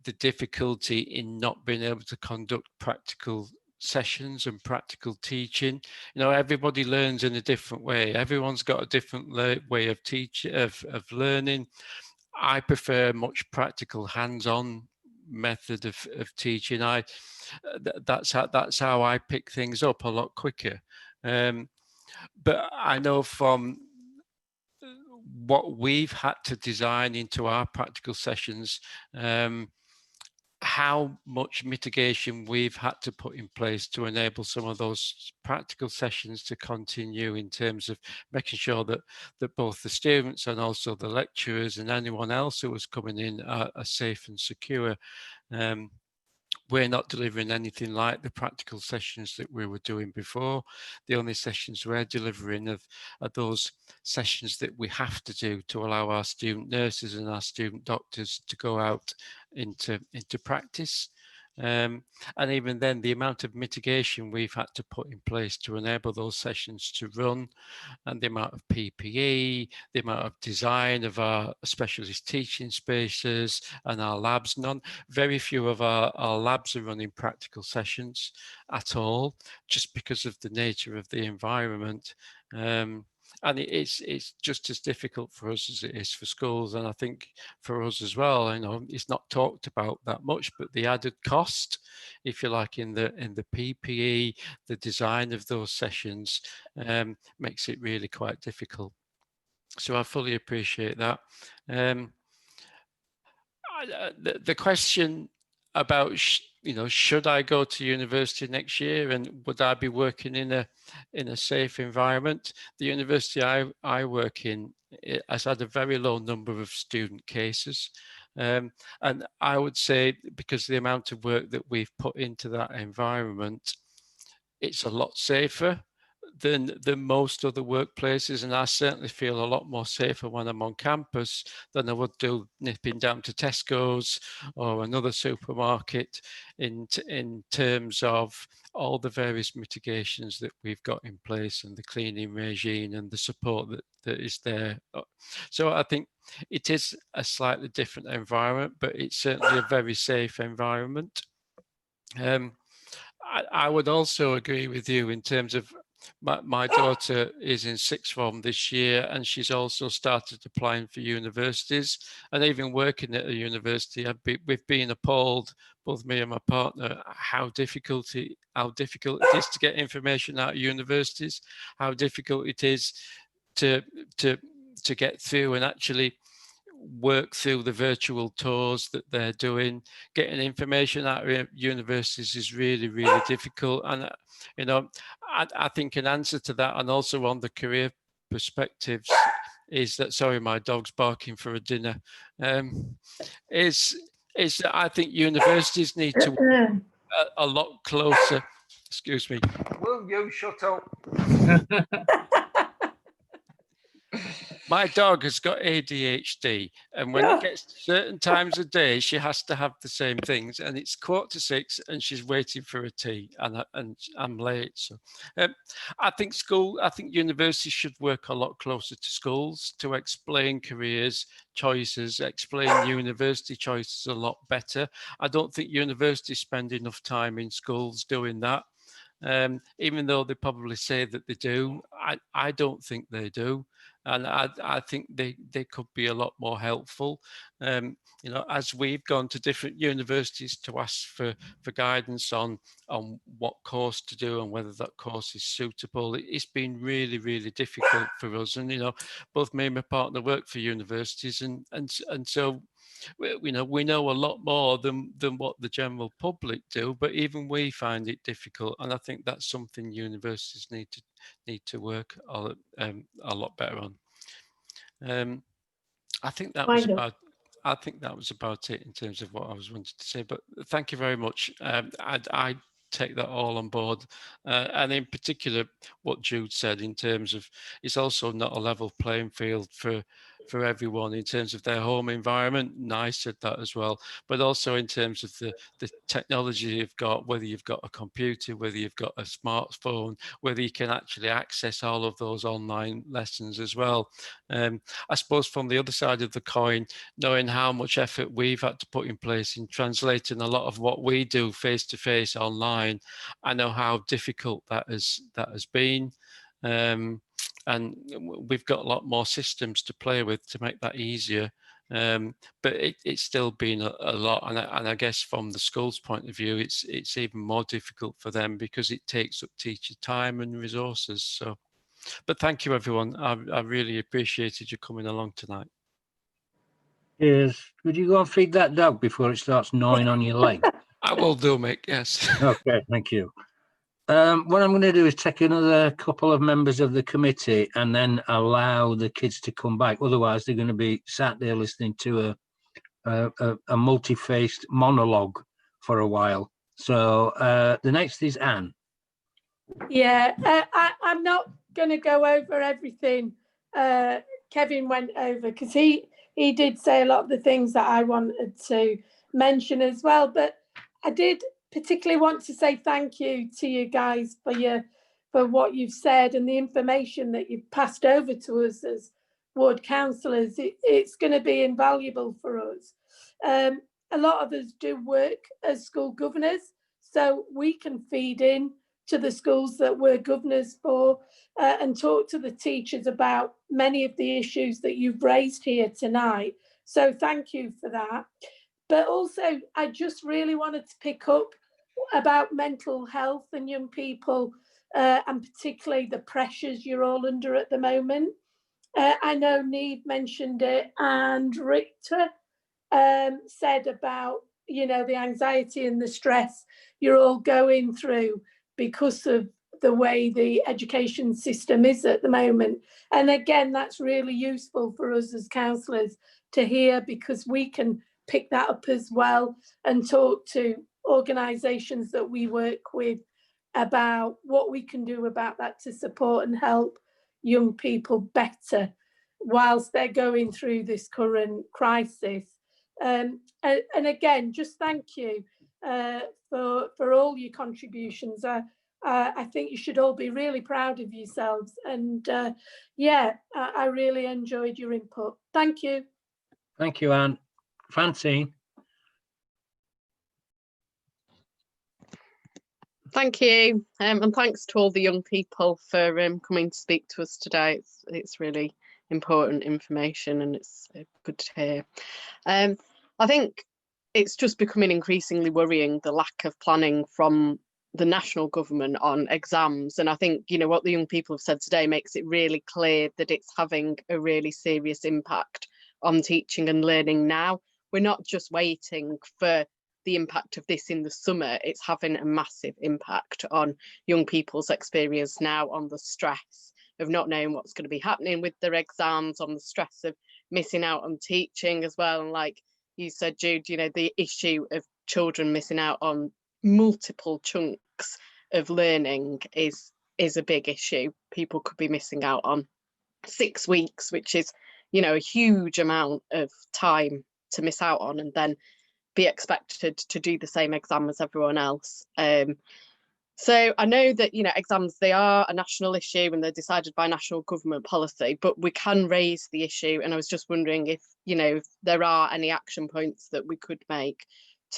the difficulty in not being able to conduct practical sessions and practical teaching. You know, everybody learns in a different way. Everyone's got a different way of teaching, of learning. I prefer much practical, hands-on method of teaching. That's how I pick things up a lot quicker. But I know from what we've had to design into our practical sessions, how much mitigation we've had to put in place to enable some of those practical sessions to continue, in terms of making sure that both the students and also the lecturers and anyone else who was coming in are safe and secure. We're not delivering anything like the practical sessions that we were doing before. The only sessions we're delivering are those sessions that we have to do to allow our student nurses and our student doctors to go out into practice. And even then, the amount of mitigation we've had to put in place to enable those sessions to run, and the amount of PPE, the amount of design of our specialist teaching spaces and our labs. Very few of our labs are running practical sessions at all, just because of the nature of the environment. And it's just as difficult for us as it is for schools, and I think for us as well. You know, it's not talked about that much, but the added cost, if you like, in the PPE, the design of those sessions, makes it really quite difficult. So I fully appreciate that. The question about should I go to university next year, and would I be working in a safe environment? The university I work in has had a very low number of student cases, and I would say, because of the amount of work that we've put into that environment, it's a lot safer than most other workplaces, and I certainly feel a lot more safer when I'm on campus than I would do nipping down to Tesco's or another supermarket, in terms of all the various mitigations that we've got in place and the cleaning regime and the support that is there. So I think it is a slightly different environment, but it's certainly a very safe environment. I would also agree with you in terms of my daughter is in sixth form this year, and she's also started applying for universities, and even working at a university. We've been appalled, both me and my partner, how difficult it is to get information out of universities, how difficult it is to get through and actually work through the virtual tours that they're doing. Getting information out of universities is really, really difficult. And, you know, I think an answer to that, and also on the career perspectives, is that, sorry, my dog's barking for a dinner, is that I think universities need to work a lot closer Excuse me. Will you shut up? My dog has got ADHD, and when it gets to certain times of day, she has to have the same things. And it's 5:45, and she's waiting for a tea, and I'm late. So, I think universities should work a lot closer to schools to explain careers choices, explain university choices a lot better. I don't think universities spend enough time in schools doing that. Even though they probably say that they do, I don't think they do. And I think they could be a lot more helpful. You know, as we've gone to different universities to ask for guidance on what course to do and whether that course is suitable, it's been really, really difficult for us. And, you know, both me and my partner work for universities, and so we know a lot more than what the general public do, but even we find it difficult, and I think that's something universities need to work a lot better on. I think that was about it in terms of what I was wanting to say, but thank you very much. I take that all on board, and in particular what Jude said in terms of it's also not a level playing field for everyone in terms of their home environment. And I said that as well, but also in terms of the technology you've got, whether you've got a computer, whether you've got a smartphone, whether you can actually access all of those online lessons as well. I suppose from the other side of the coin, knowing how much effort we've had to put in place in translating a lot of what we do face to face online, I know how difficult that has been. And we've got a lot more systems to play with to make that easier. But it's still been a lot, and I guess from the school's point of view, it's even more difficult for them because it takes up teacher time and resources. So, but thank you, everyone. I really appreciated you coming along tonight. Cheers. Would you go and feed that dog before it starts gnawing on your leg? I will do, Mick. Yes. Okay, thank you. What I'm going to do is take another couple of members of the committee and then allow the kids to come back. Otherwise, they're going to be sat there listening to a multi-faced monologue for a while. So the next is Anne. Yeah, I'm not going to go over everything Kevin went over, because he did say a lot of the things that I wanted to mention as well. But I did particularly want to say thank you to you guys for what you've said and the information that you've passed over to us as ward councillors. It's going to be invaluable for us. A lot of us do work as school governors, so we can feed in to the schools that we're governors for and talk to the teachers about many of the issues that you've raised here tonight. So thank you for that. But also, I just really wanted to pick up about mental health and young people, and particularly the pressures you're all under at the moment. I know Neve mentioned it, and Richter said about, the anxiety and the stress you're all going through because of the way the education system is at the moment. And again, that's really useful for us as councillors to hear, because we can pick that up as well and talk to organisations that we work with about what we can do about that to support and help young people better whilst they're going through this current crisis. And again, just thank you for all your contributions. I think you should all be really proud of yourselves. And I really enjoyed your input. Thank you. Thank you, Anne. Francine. Thank you, and thanks to all the young people for coming to speak to us today. It's really important information, and it's good to hear. I think it's just becoming increasingly worrying, the lack of planning from the national government on exams. And I think, what the young people have said today makes it really clear that it's having a really serious impact on teaching and learning now. We're not just waiting for the impact of this in the summer, it's having a massive impact on young people's experience now, on the stress of not knowing what's going to be happening with their exams, on the stress of missing out on teaching as well. And like you said, Jude, the issue of children missing out on multiple chunks of learning is a big issue. People could be missing out on 6 weeks, which is, you know, a huge amount of time to miss out on, and then be expected to do the same exam as everyone else. So I know that, you know, exams, they are a national issue and they're decided by national government policy, but we can raise the issue. And I was just wondering if, you know, if there are any action points that we could make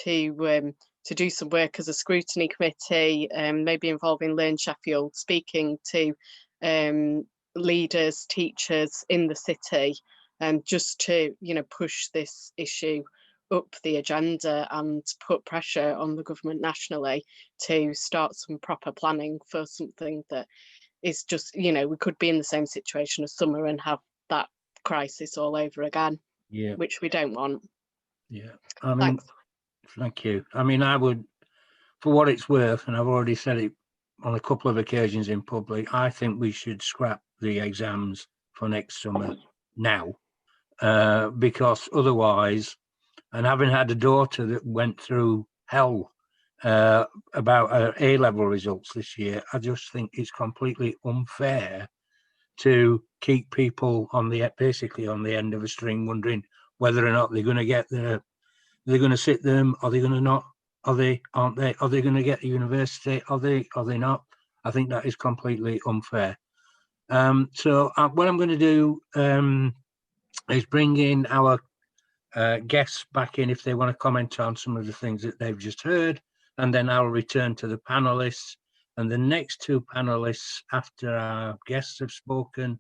to do some work as a scrutiny committee, maybe involving Learn Sheffield, speaking to leaders, teachers in the city, just to, you know, push this issue up the agenda and put pressure on the government nationally to start some proper planning for something that is just, you know, we could be in the same situation as summer and have that crisis all over again, Yeah, which we don't want. yeah. I mean, Thanks. thank you. I mean, I would, for what it's worth, and I've already said it on a couple of occasions in public, I think we should scrap the exams for next summer now, because otherwise, and having had a daughter that went through hell about her A-level results this year, I just think it's completely unfair to keep people on the basically on the end of a string, wondering whether or not they're going to get they're going to sit them, are they going to not, are they, aren't they, are they going to get to university, are they not? I think that is completely unfair. So what I'm going to do is bring in our guests back in if they want to comment on some of the things that they've just heard, and then I'll return to the panelists. And the next two panelists after our guests have spoken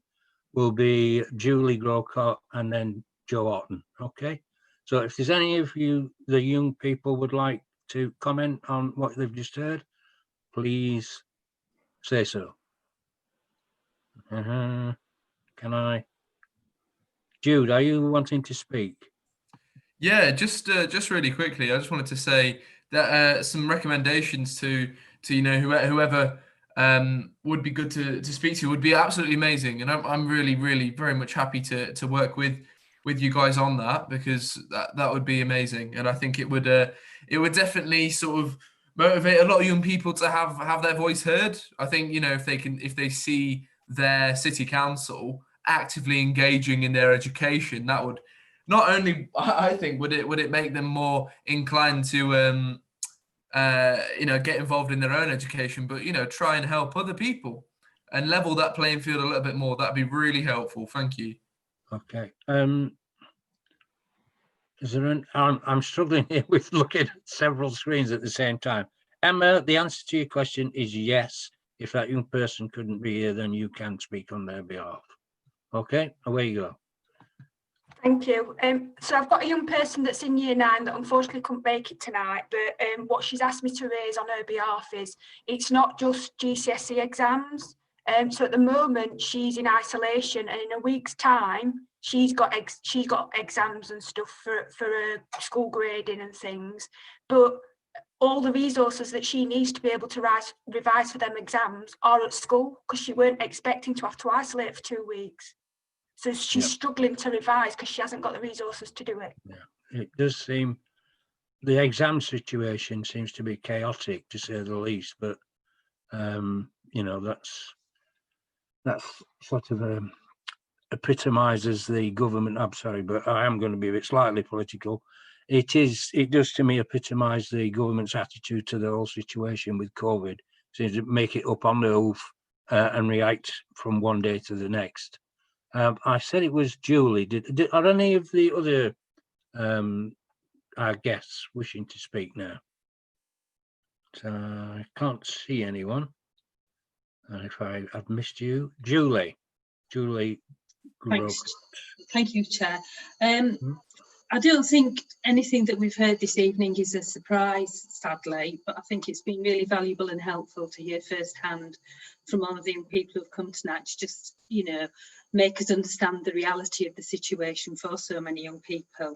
will be Julie Grocott and then Joe Orton. Okay, so if there's any of you, the young people, would like to comment on what they've just heard, please say so. Can I? Jude, are you wanting to speak? Yeah, just really quickly, I just wanted to say that some recommendations to you know whoever would be good to speak to would be absolutely amazing, and I'm really very much happy to work with you guys on that, because that would be amazing, and I think it would definitely sort of motivate a lot of young people to have their voice heard. I think, you know, if they see their city council actively engaging in their education, that would not only, I think, would it make them more inclined to you know, get involved in their own education, but, you know, try and help other people and level that playing field a little bit more. That'd be really helpful. Thank you. Okay. Is there an? I'm struggling here with looking at several screens at the same time. Emma, the answer to your question is yes. If that young person couldn't be here, then you can speak on their behalf. Okay, away you go. Thank you. So I've got a young person that's in year 9 that unfortunately couldn't make it tonight, but what she's asked me to raise on her behalf is it's not just GCSE exams. So at the moment she's in isolation, and in a week's time she's got exams and stuff for her school grading and things, but all the resources that she needs to be able to revise for them exams are at school, because she weren't expecting to have to isolate for 2 weeks. So she's struggling to revise because she hasn't got the resources to do it. Yeah, it does seem the exam situation seems to be chaotic, to say the least. But you know, that's sort of epitomizes the government. I'm sorry, but I am going to be a bit slightly political. It does to me epitomise the government's attitude to the whole situation with COVID. Seems to make it up on the hoof and react from one day to the next. I said it was Julie. Are any of the other our guests wishing to speak now? So I can't see anyone. And if I've missed you, Julie. Thanks. Thank you, Chair. I don't think anything that we've heard this evening is a surprise, sadly, but I think it's been really valuable and helpful to hear firsthand from all of the young people who've come tonight to just, you know, make us understand the reality of the situation for so many young people.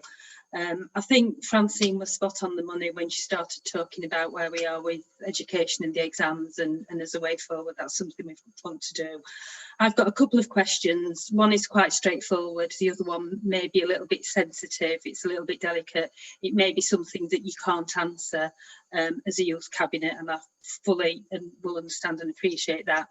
I think Francine was spot on the money when she started talking about where we are with education and the exams, and as a way forward, that's something we want to do. I've got a couple of questions. One is quite straightforward. The other one may be a little bit sensitive. It's a little bit delicate. It may be something that you can't answer as a youth cabinet, and I fully and will understand and appreciate that.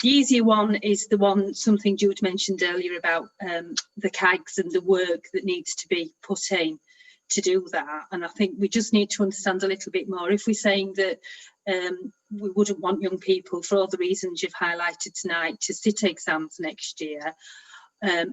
The easier one is the one, something Jude mentioned earlier about the CAGs and the work that needs to be put in to do that. And I think we just need to understand a little bit more. If we're saying that we wouldn't want young people, for all the reasons you've highlighted tonight, to sit exams next year,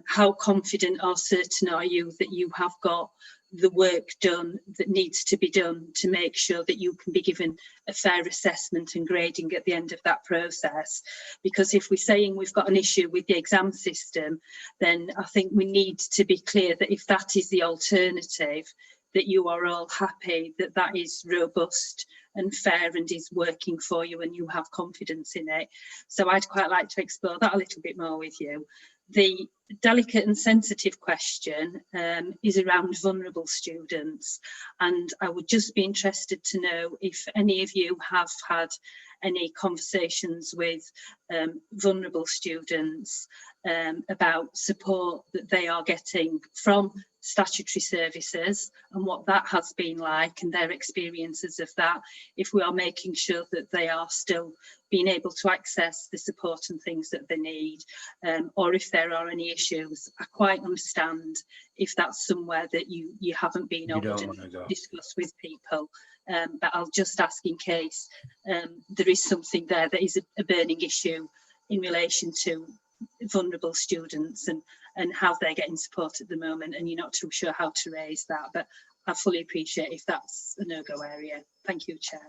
how confident or certain are you that you have got the work done that needs to be done to make sure that you can be given a fair assessment and grading at the end of that process? Because if we're saying we've got an issue with the exam system, then I think we need to be clear that if that is the alternative, that you are all happy that that is robust and fair and is working for you and you have confidence in it. So I'd quite like to explore that a little bit more with you. The delicate and sensitive question is around vulnerable students, and I would just be interested to know if any of you have had any conversations with vulnerable students about support that they are getting from statutory services and what that has been like and their experiences of that, if we are making sure that they are still being able to access the support and things that they need, or if there are any issues. I quite understand if that's somewhere that you haven't been or wouldn't discuss with people, but I'll just ask in case there is something there that is a burning issue in relation to vulnerable students and how they're getting support at the moment, and you're not too sure how to raise that. But I fully appreciate if that's a no-go area. Thank you, Chair.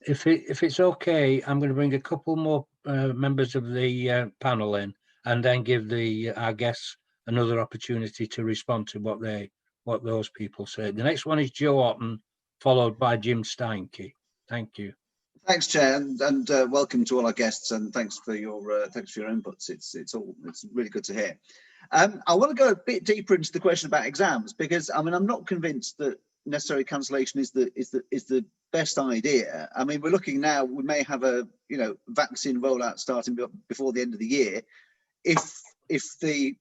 If it's okay, I'm going to bring a couple more members of the panel in, and then give our guests another opportunity to respond to what those people said. The next one is Joe Otten, followed by Jim Steinke. Thank you. Thanks, Chair, and welcome to all our guests, and thanks for your inputs. It's really good to hear. I want to go a bit deeper into the question about exams, because I mean I'm not convinced that necessary cancellation is the best idea. I mean, we're looking now, we may have a vaccine rollout starting before the end of the year. If the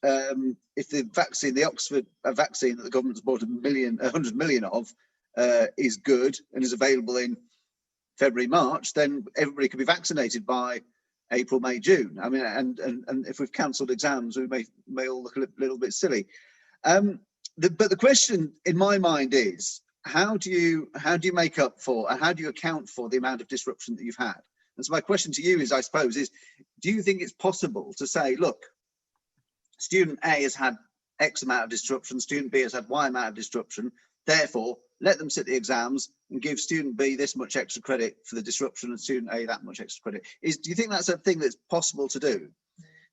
vaccine, the Oxford vaccine that the government's bought 100 million of is good and is available in February, March, then everybody could be vaccinated by April, May, June. I mean, and if we've cancelled exams, we may all look a little bit silly. But the question in my mind is, how do you make up for, and how do you account for the amount of disruption that you've had? And so my question to you is, I suppose, is do you think it's possible to say, look, student A has had X amount of disruption, student B has had Y amount of disruption, therefore let them sit the exams and give student B this much extra credit for the disruption and student A that much extra credit? Do you think that's a thing that's possible to do?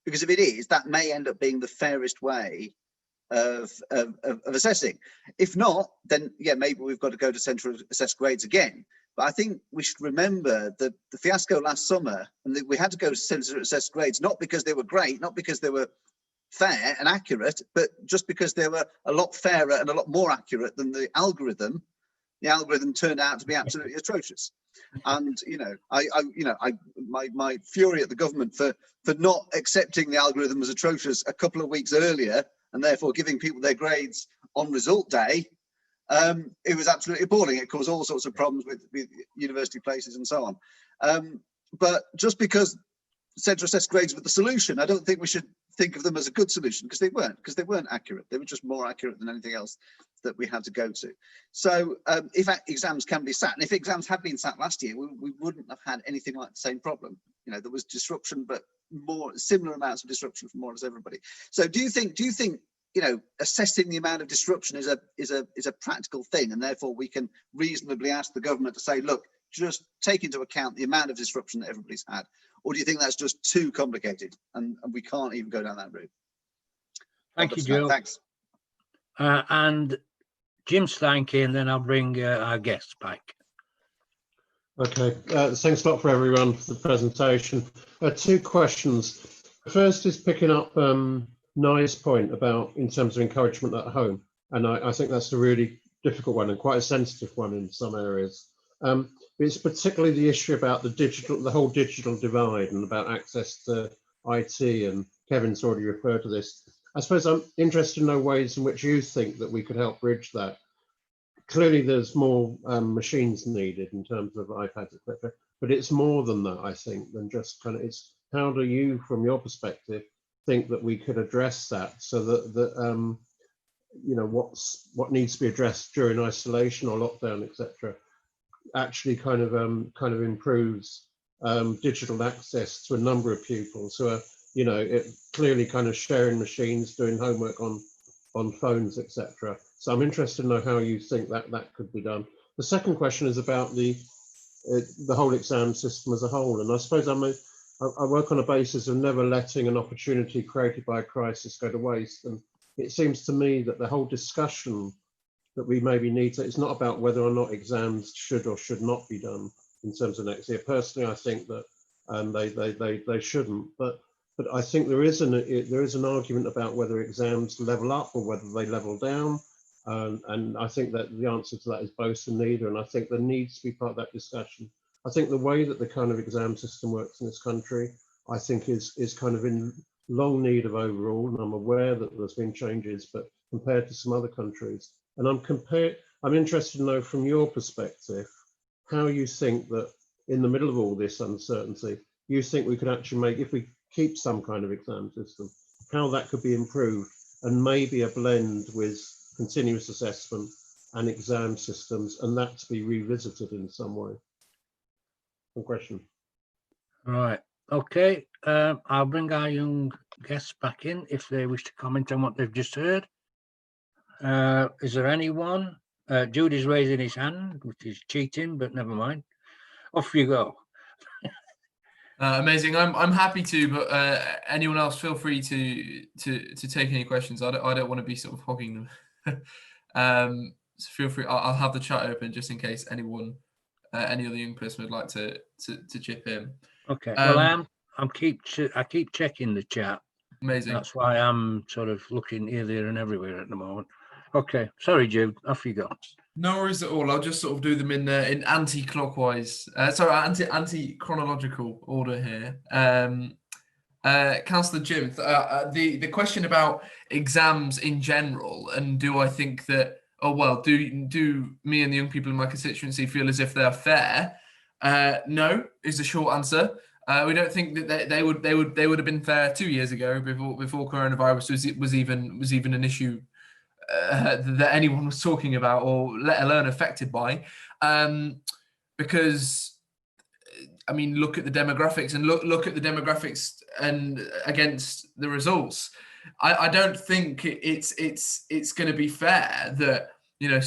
Because if it is, that may end up being the fairest way of assessing. If not, then yeah, maybe we've got to go to central assessed grades again. But I think we should remember that the fiasco last summer, and that we had to go to central assessed grades, not because they were great, not because they were fair and accurate, but just because they were a lot fairer and a lot more accurate than the algorithm. The algorithm turned out to be absolutely atrocious. And my fury at the government for not accepting the algorithm as atrocious a couple of weeks earlier, and therefore giving people their grades on result day, it was absolutely appalling. It caused all sorts of problems with university places and so on. But just because central assessed grades were the solution, I don't think we should think of them as a good solution, because they weren't accurate. They were just more accurate than anything else that we had to go to. So if exams can be sat, and if exams had been sat last year, we wouldn't have had anything like the same problem. There was disruption, but similar amounts of disruption from more or less everybody. So do you think assessing the amount of disruption is a practical thing, and therefore we can reasonably ask the government to say, look, just take into account the amount of disruption that everybody's had? Or do you think that's just too complicated and we can't even go down that route? Thank you, Joe. Thanks. And Jim Steinke, and then I'll bring our guests back. Okay, thanks a lot for everyone for the presentation. Two questions. First is picking up Nye's point about in terms of encouragement at home. And I think that's a really difficult one and quite a sensitive one in some areas. It's particularly the issue about the whole digital divide and about access to IT, and Kevin's already referred to this. I suppose I'm interested to know ways in which you think that we could help bridge that. Clearly there's more machines needed in terms of iPads, etc. But it's more than that, I think, than just kind of, it's how do you, from your perspective, think that we could address that so that you know, what needs to be addressed during isolation or lockdown, etc., actually kind of improves digital access to a number of pupils who are, you know, clearly kind of sharing machines, doing homework on phones, etc. So I'm interested to know how you think that could be done. The second question is about the whole exam system as a whole, and I suppose I work on a basis of never letting an opportunity created by a crisis go to waste. And it seems to me that the whole discussion that we maybe need to, it's not about whether or not exams should or should not be done in terms of next year. Personally, I think that they shouldn't, but I think there is an argument about whether exams level up or whether they level down. And I think that the answer to that is both and neither. And I think there needs to be part of that discussion. I think the way that the kind of exam system works in this country, I think is kind of in long need of overhaul. And I'm aware that there's been changes, but compared to some other countries, and I'm interested to know from your perspective, how you think that in the middle of all this uncertainty, you think we could actually make, if we keep some kind of exam system, how that could be improved, and maybe a blend with continuous assessment and exam systems, and that to be revisited in some way. One question. Right. Okay. I'll bring our young guests back in if they wish to comment on what they've just heard. Is there anyone? Judy's raising his hand, which is cheating, but never mind. Off you go. Amazing. I'm happy to, but anyone else, feel free to take any questions. I don't want to be sort of hogging them. So feel free. I'll have the chat open just in case anyone, any other young person would like to chip in. Okay. Well, I keep checking the chat. Amazing. That's why I'm sort of looking here, there, and everywhere at the moment. Okay. Sorry, Jude. Off you go. No worries at all. I'll just sort of do them in anti-clockwise, anti-chronological order here. Councillor Jim, the question about exams in general, and do I think that, do me and the young people in my constituency feel as if they're fair? No, is the short answer. We don't think that they would have been fair 2 years ago before coronavirus was even an issue that anyone was talking about, or let alone affected by, because I mean, look at the demographics and look at the demographics and against the results. I don't think it's going to be fair that, you know,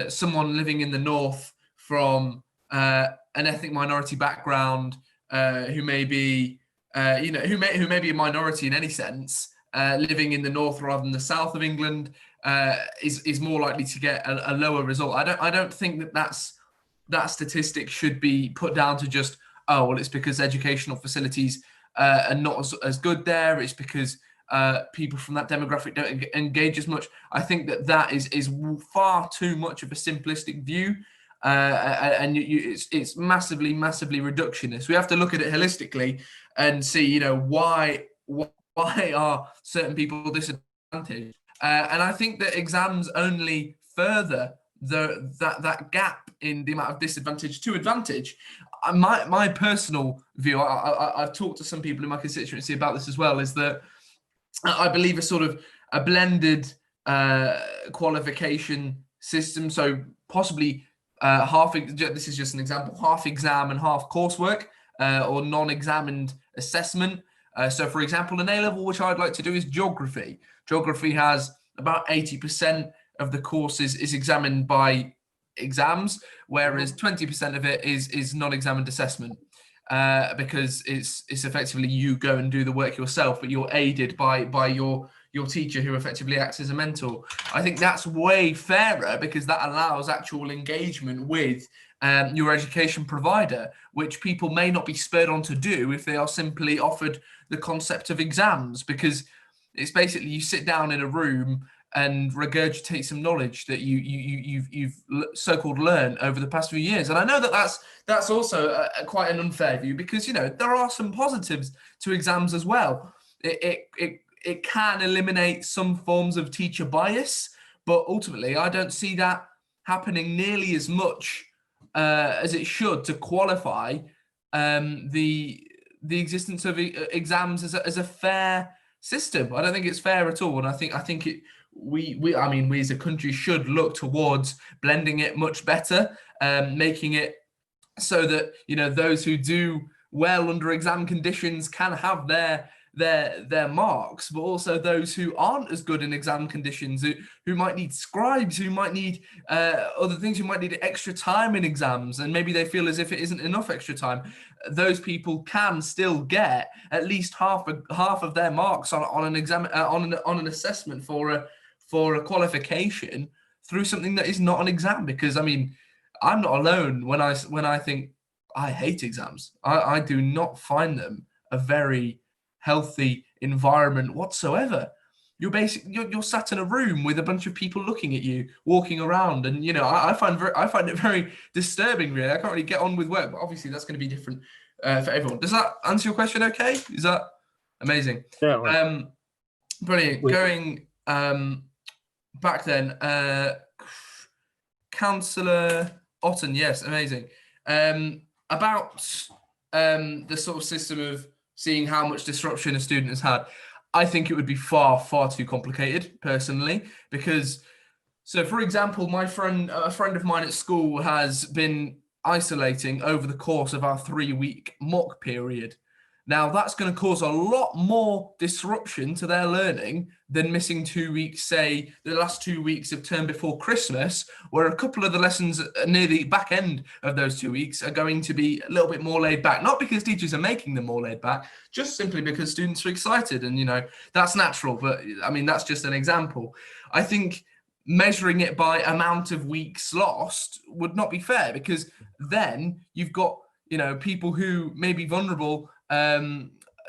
someone living in the north from an ethnic minority background, who may be who may be a minority in any sense, living in the north rather than the south of England, is more likely to get a lower result. I don't think that statistic should be put down to just, oh well, it's because educational facilities are not as good there. It's because people from that demographic don't engage as much. I think that is far too much of a simplistic view, and it's massively reductionist. We have to look at it holistically and see, you know, why are certain people disadvantaged. And I think that exams only further that gap in the amount of disadvantage to advantage. My personal view, I've talked to some people in my constituency about this as well, is that I believe a sort of a blended qualification system. So possibly this is just an example, half exam and half coursework, or non-examined assessment. So for example, an A-level, which I'd like to do, is geography. Geography has about 80% of the courses is examined by exams, whereas 20% of it is non-examined assessment, because it's effectively you go and do the work yourself, but you're aided by your your teacher who effectively acts as a mentor. I think that's way fairer because that allows actual engagement with your education provider, which people may not be spurred on to do if they are simply offered the concept of exams, because it's basically you sit down in a room and regurgitate some knowledge that you've so-called learned over the past few years. And I know that that's also quite an unfair view, because there are some positives to exams as well. It can eliminate some forms of teacher bias, but ultimately I don't see that happening nearly as much as it should to qualify the existence of exams as a fair system. I don't think it's fair at all, and I think we as a country should look towards blending it much better, making it so that those who do well under exam conditions can have their marks, but also those who aren't as good in exam conditions, who might need scribes, who might need other things, who might need extra time in exams, and maybe they feel as if it isn't enough extra time. Those people can still get at least half of their marks on an exam, on an assessment for a qualification through something that is not an exam. Because I'm not alone when I think I hate exams. I do not find them a very healthy environment whatsoever. You're sat in a room with a bunch of people looking at you, walking around, and I find it very disturbing. Really, I can't really get on with work, but obviously that's going to be different for everyone. Does that answer your question? Okay, is that amazing? Yeah. Right. Brilliant. Going back then, Councillor Otten. Yes, amazing. About the sort of system of seeing how much disruption a student has had, I think it would be far, far too complicated, personally, because, so for example, a friend of mine at school has been isolating over the course of our 3-week mock period. Now, that's going to cause a lot more disruption to their learning than missing 2 weeks, say, the last 2 weeks of term before Christmas, where a couple of the lessons near the back end of those 2 weeks are going to be a little bit more laid back. Not because teachers are making them more laid back, just simply because students are excited. And, that's natural. But, that's just an example. I think measuring it by amount of weeks lost would not be fair, because then you've got, people who may be vulnerable to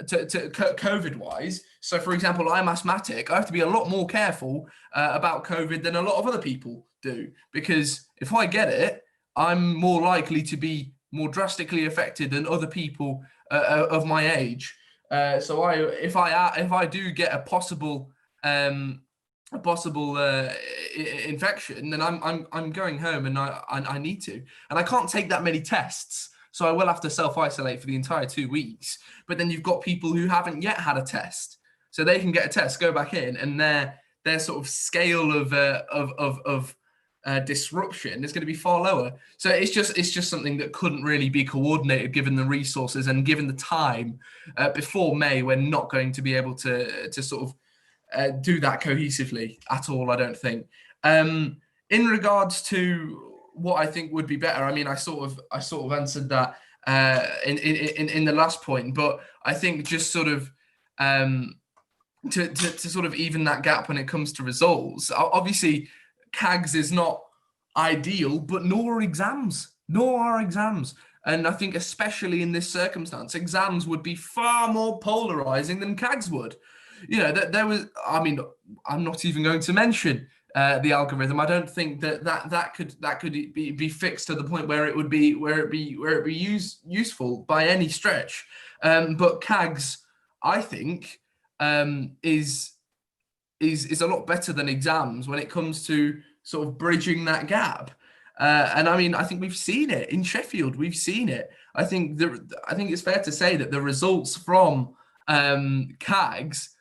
COVID wise. So for example, I'm asthmatic. I have to be a lot more careful about COVID than a lot of other people do, because if I get it, I'm more likely to be more drastically affected than other people of my age. So if I do get a possible infection, then I'm going home, and I need to, and I can't take that many tests. So I will have to self-isolate for the entire 2 weeks. But then you've got people who haven't yet had a test, so they can get a test, go back in, and their sort of scale of disruption is going to be far lower. So it's just something that couldn't really be coordinated given the resources and given the time. Before May, we're not going to be able to sort of do that cohesively at all, I don't think. In regards to what I think would be better, I sort of answered that in the last point, but I think just sort of to sort of even that gap when it comes to results. Obviously, CAGS is not ideal, but nor are exams. And I think especially in this circumstance, exams would be far more polarizing than CAGS would. There was, I'm not even going to mention the algorithm. I don't think that could be fixed to the point where it would be useful by any stretch. But CAGS, I think, is a lot better than exams when it comes to sort of bridging that gap. And I think we've seen it in Sheffield. We've seen it. I think it's fair to say that the results from CAGS,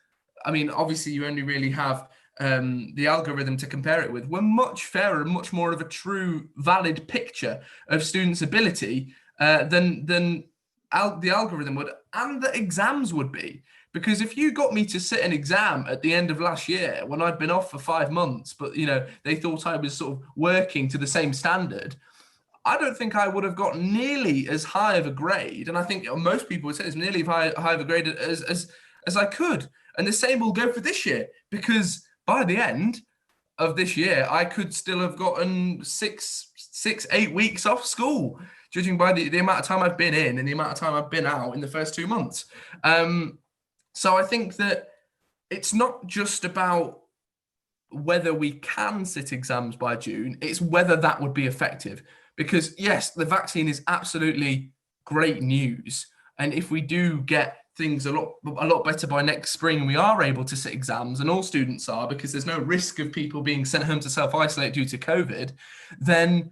obviously you only really have the algorithm to compare it with, were much fairer and much more of a true valid picture of students' ability than the algorithm would, and the exams would be. Because if you got me to sit an exam at the end of last year when I'd been off for 5 months, but they thought I was sort of working to the same standard, I don't think I would have got nearly as high of a grade. And I think most people would say it's nearly as high of a grade as I could. And the same will go for this year, because by the end of this year, I could still have gotten 8 weeks off school, judging by the amount of time I've been in and the amount of time I've been out in the first 2 months. So I think that it's not just about whether we can sit exams by June, it's whether that would be effective. Because yes, the vaccine is absolutely great news. And if we do get things a lot better by next spring, we are able to sit exams, and all students are, because there's no risk of people being sent home to self-isolate due to COVID, then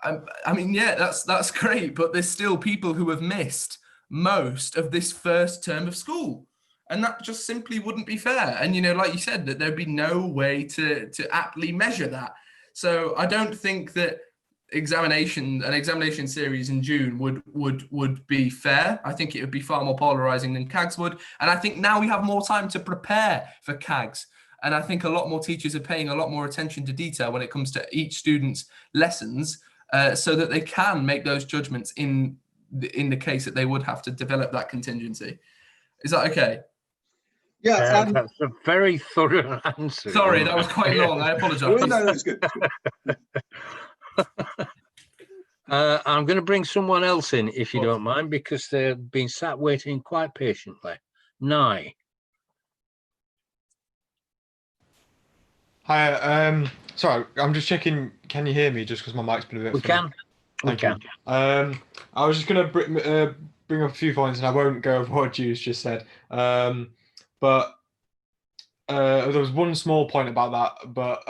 I mean, yeah, that's great, but there's still people who have missed most of this first term of school. And that just simply wouldn't be fair. And, you know, like you said, that there'd be no way to aptly measure that. So I don't think that an examination series in June would be fair. I think it would be far more polarizing than CAGs would. And I think now we have more time to prepare for CAGs. And I think a lot more teachers are paying a lot more attention to detail when it comes to each student's lessons, so that they can make those judgments in the case that they would have to develop that contingency. Is that okay? Yeah, that's a very thorough answer. Sorry, that was quite long. I apologise. No, that's good. I'm going to bring someone else in, if you don't mind, because they've been sat waiting quite patiently. Nye. Hi, sorry, I'm just checking. Can you hear me? Just because my mic's been a bit. We can. Thank you. I was just going to bring up a few points, and I won't go over what Jude's just said. But there was one small point about that, but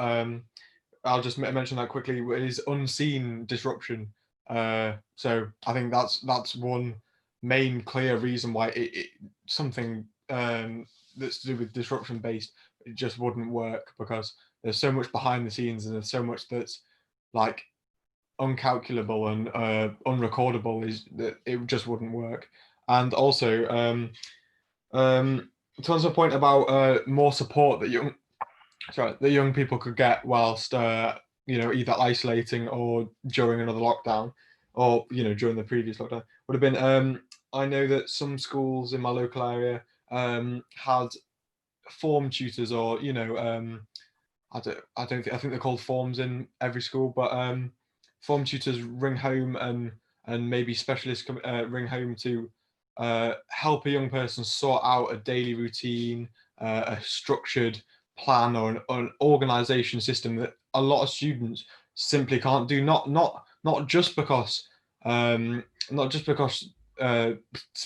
I'll just mention that quickly. It is unseen disruption. So I think that's one main clear reason why something that's to do with disruption based, it just wouldn't work, because there's so much behind the scenes and there's so much that's like uncalculable and unrecordable, is that it just wouldn't work. And also to answer a point about more support that young people could get whilst either isolating or during another lockdown, or during the previous lockdown, would have been I know that some schools in my local area had form tutors, or I think they're called forms in every school, but form tutors ring home, and maybe specialists ring home to help a young person sort out a daily routine, a structured plan, or an organization system that a lot of students simply can't do. Not just because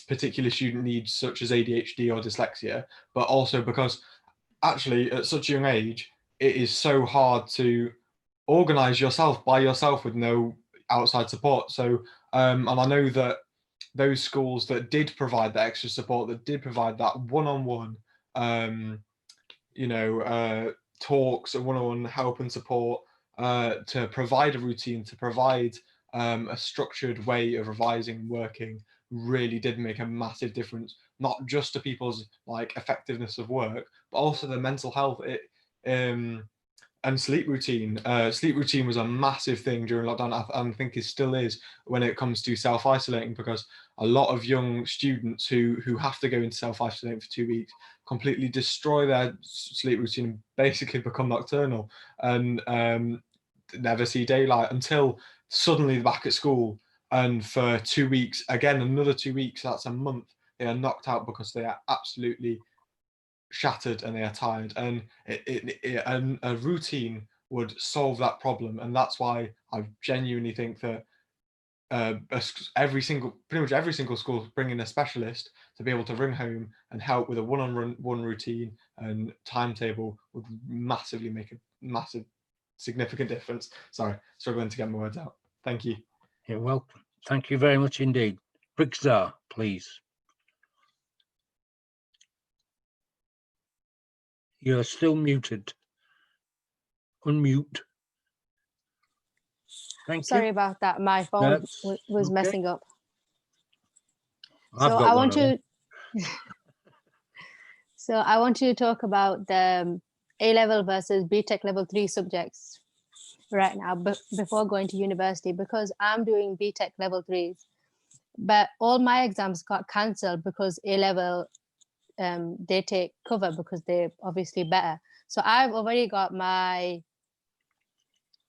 particular student needs such as ADHD or dyslexia, but also because actually at such a young age it is so hard to organize yourself by yourself with no outside support. So and I know that those schools that did provide that extra support, that did provide that one-on-one talks and one-on-one help and support, to provide a routine, to provide a structured way of revising and working, really did make a massive difference, not just to people's effectiveness of work, but also their mental health. And sleep routine. Sleep routine was a massive thing during lockdown. I think it still is when it comes to self-isolating, because a lot of young students who have to go into self-isolating for 2 weeks completely destroy their sleep routine and basically become nocturnal and never see daylight until suddenly they're back at school. And for 2 weeks, again, another 2 weeks, that's a month, they are knocked out because they are absolutely shattered and they are tired, and a routine would solve that problem. And that's why I genuinely think that pretty much every single school bringing a specialist to be able to ring home and help with a one-on-one routine and timetable would massively make a massive significant difference. Sorry, struggling to get my words out. Thank you. You're welcome. Thank you very much indeed. Brickstar, please. You're still muted. Unmute. Thank Sorry you. about that. My phone was okay. messing up. I've So got I one want to. So I want to talk about the A-level versus BTEC level 3 subjects right now, before going to university, because I'm doing BTEC level 3s, but all my exams got cancelled because A-level they take cover because they're obviously better. So I've already got my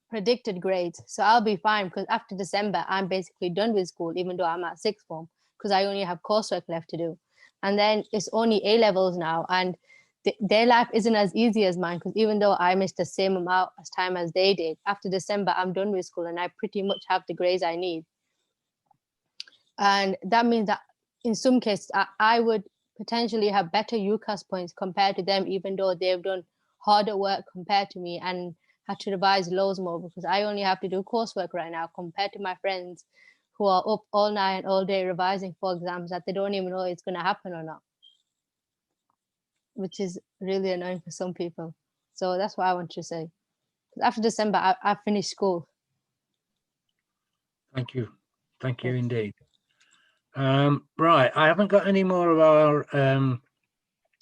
predicted grades, so I'll be fine, because after December I'm basically done with school, even though I'm at sixth form, because I only have coursework left to do. And then it's only A levels now, and their life isn't as easy as mine, because even though I missed the same amount of time as they did, after December I'm done with school and I pretty much have the grades I need. And that means that in some cases I would potentially have better UCAS points compared to them, even though they've done harder work compared to me and had to revise loads more, because I only have to do coursework right now compared to my friends who are up all night, all day revising for exams that they don't even know it's going to happen or not, which is really annoying for some people. So that's what I want to say. After December, I finished school. Thank you. Thank you indeed. Right, I haven't got any more of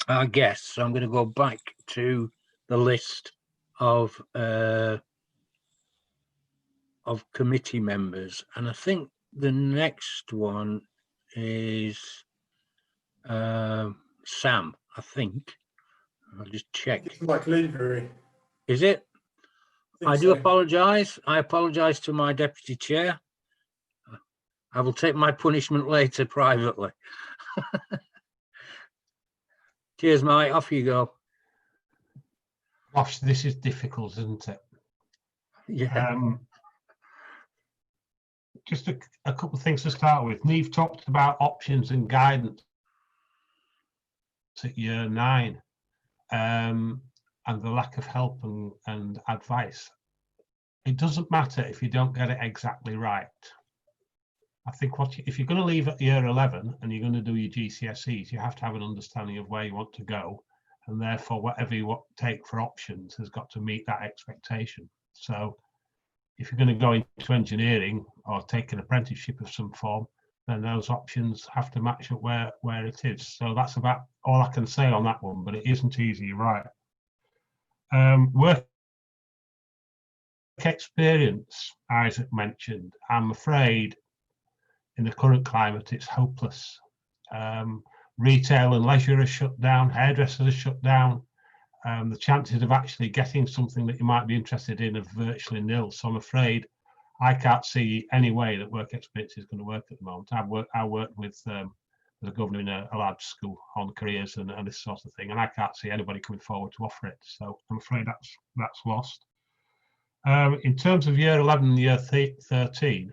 our guests, so I'm going to go back to the list of committee members, and I think the next one is Sam. I think I'll just check. Like Levery. Is it? I do so. apologise. I apologise to my deputy chair. I will take my punishment later privately. Cheers, Mike. Off you go. Gosh, this is difficult, isn't it? Yeah. Just a couple of things to start with. Neve talked about options and guidance at year 9, and the lack of help and advice. It doesn't matter if you don't get it exactly right. I think if you're going to leave at year 11 and you're going to do your GCSEs, you have to have an understanding of where you want to go, and therefore whatever you take for options has got to meet that expectation. So if you're going to go into engineering or take an apprenticeship of some form, then those options have to match up where it is. So that's about all I can say on that one, but it isn't easy, you're right. Work experience, Isaac mentioned. I'm afraid in the current climate, it's hopeless. Retail and leisure are shut down, hairdressers are shut down. The chances of actually getting something that you might be interested in are virtually nil. So I'm afraid I can't see any way that work experience is going to work at the moment. I worked with the governor in a lab school on careers and this sort of thing, and I can't see anybody coming forward to offer it. So I'm afraid that's lost. In terms of year 11 and year 13,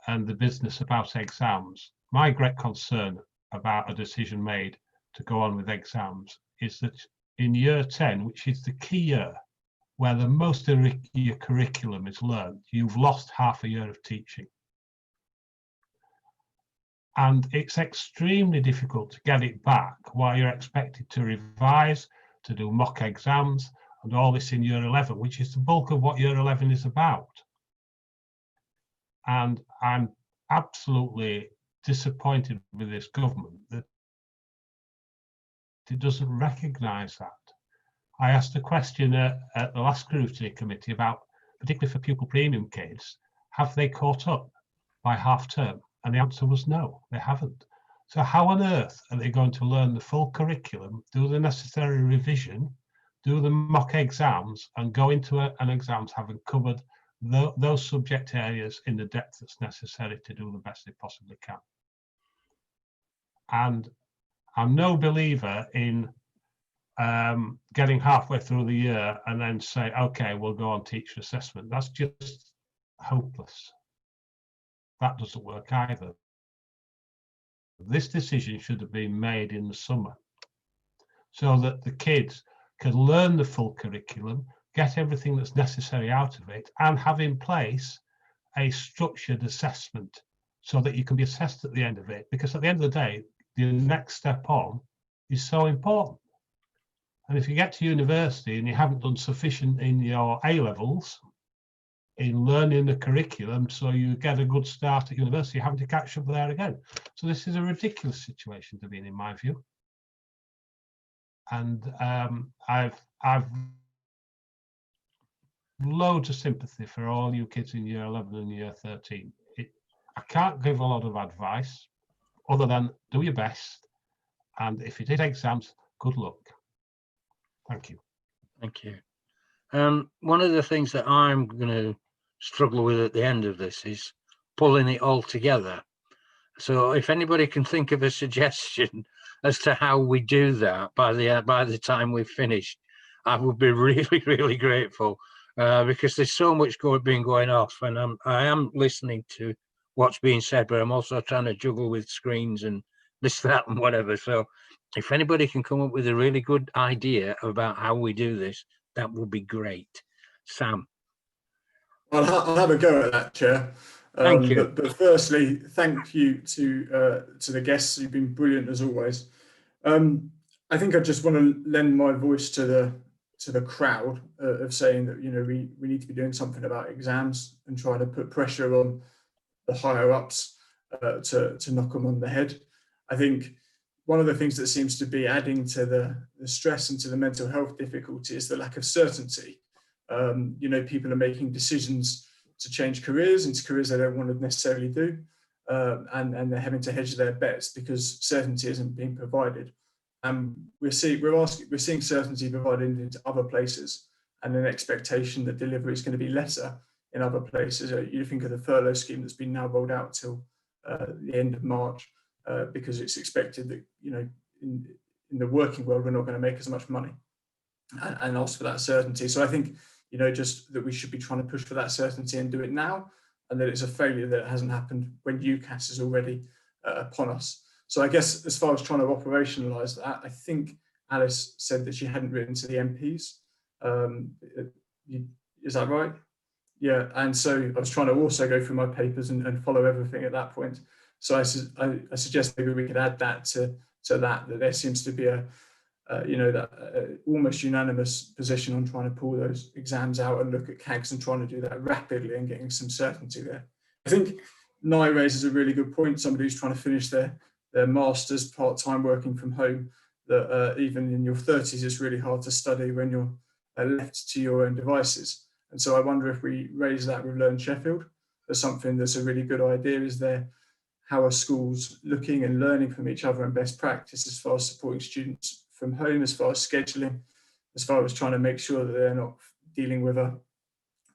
and the business about exams, my great concern about a decision made to go on with exams is that in year 10, which is the key year where the most of your curriculum is learned, you've lost half a year of teaching. And it's extremely difficult to get it back while you're expected to revise, to do mock exams, and all this in year 11, which is the bulk of what year 11 is about. And I'm absolutely disappointed with this government that it doesn't recognise that. I asked a question at the last Scrutiny committee about, particularly for pupil premium kids, have they caught up by half term? And the answer was no, they haven't. So how on earth are they going to learn the full curriculum, do the necessary revision, do the mock exams, and go into an exams having covered those subject areas in the depth that's necessary to do the best they possibly can? And I'm no believer in getting halfway through the year and then say, okay, we'll go on teacher assessment. That's just hopeless. That doesn't work either. This decision should have been made in the summer so that the kids can learn the full curriculum, get everything that's necessary out of it, and have in place a structured assessment so that you can be assessed at the end of it. Because at the end of the day, the next step on is so important. And if you get to university and you haven't done sufficient in your A-levels in learning the curriculum, so you get a good start at university, you're having to catch up there again. So this is a ridiculous situation to be in my view. And I've loads of sympathy for all you kids in year 11 and year 13. I can't give a lot of advice. other than do your best. And if it is exams, good luck. Thank you. Thank you. One of the things that I'm going to struggle with at the end of this is pulling it all together. So if anybody can think of a suggestion as to how we do that by the time we've finished, I would be really, really grateful, because there's so much being going off, and I am listening to what's being said, but I'm also trying to juggle with screens and this, that, and whatever. So if anybody can come up with a really good idea about how we do this, that would be great. Sam. I'll have a go at that, Chair. Thank you. But firstly, thank you to the guests. You've been brilliant as always. I think I just want to lend my voice to the crowd of saying that, you know, we need to be doing something about exams and trying to put pressure on the higher ups to knock them on the head. I think one of the things that seems to be adding to the stress and to the mental health difficulty is the lack of certainty. You know, people are making decisions to change careers into careers they don't want to necessarily do, and they're having to hedge their bets because certainty isn't being provided. We're seeing certainty provided into other places, and an expectation that delivery is going to be lesser in other places. You think of the furlough scheme that's been now rolled out till the end of March, because it's expected that, you know, in the working world we're not going to make as much money, and ask for that certainty. So I think, you know, just that we should be trying to push for that certainty and do it now, and that it's a failure that it hasn't happened when UCAS is already upon us. So I guess as far as trying to operationalise that, I think Alice said that she hadn't written to the MPs. Is that right? Yeah, and so I was trying to also go through my papers and follow everything at that point. So I suggest maybe we could add that to that there seems to be a almost unanimous position on trying to pull those exams out and look at CAGs and trying to do that rapidly and getting some certainty there. I think Nye raises a really good point. Somebody who's trying to finish their master's part-time working from home, that even in your 30s, it's really hard to study when you're left to your own devices. And so I wonder if we raise that with Learn Sheffield as something that's a really good idea. Is there, how are schools looking and learning from each other and best practice as far as supporting students from home, as far as scheduling, as far as trying to make sure that they're not dealing with a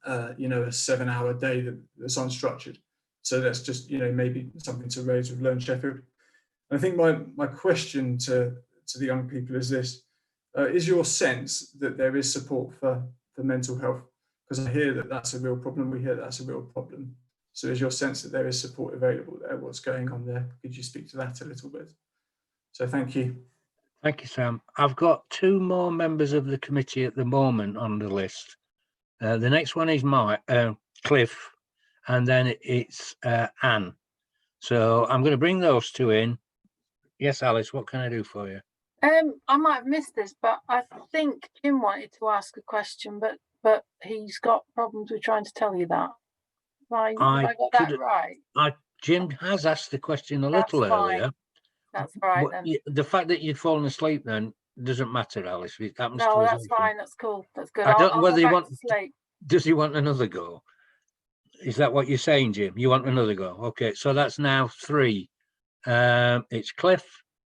7-hour day that's unstructured. So that's just, you know, maybe something to raise with Learn Sheffield. And I think my question to the young people is this: is your sense that there is support for mental health? Because I hear that that's a real problem. We hear that's a real problem. So is your sense that there is support available there? What's going on there? Could you speak to that a little bit? So thank you. Thank you, Sam. I've got 2 more members of the committee at the moment on the list. The next one is Cliff, and then it's Anne. So I'm going to bring those 2 in. Yes, Alice, what can I do for you? I might have missed this, but I think Jim wanted to ask a question, but he's got problems with trying to tell you that. Have I got that right? Jim has asked the question a little earlier. That's right then. The fact that you'd fallen asleep then doesn't matter, Alice. It happens to No, us that's often. fine. That's cool. That's good. I don't know whether I'll you go want. back to sleep. Does he want another go? Is that what you're saying, Jim? You want another go? Okay, so that's now 3. It's Cliff,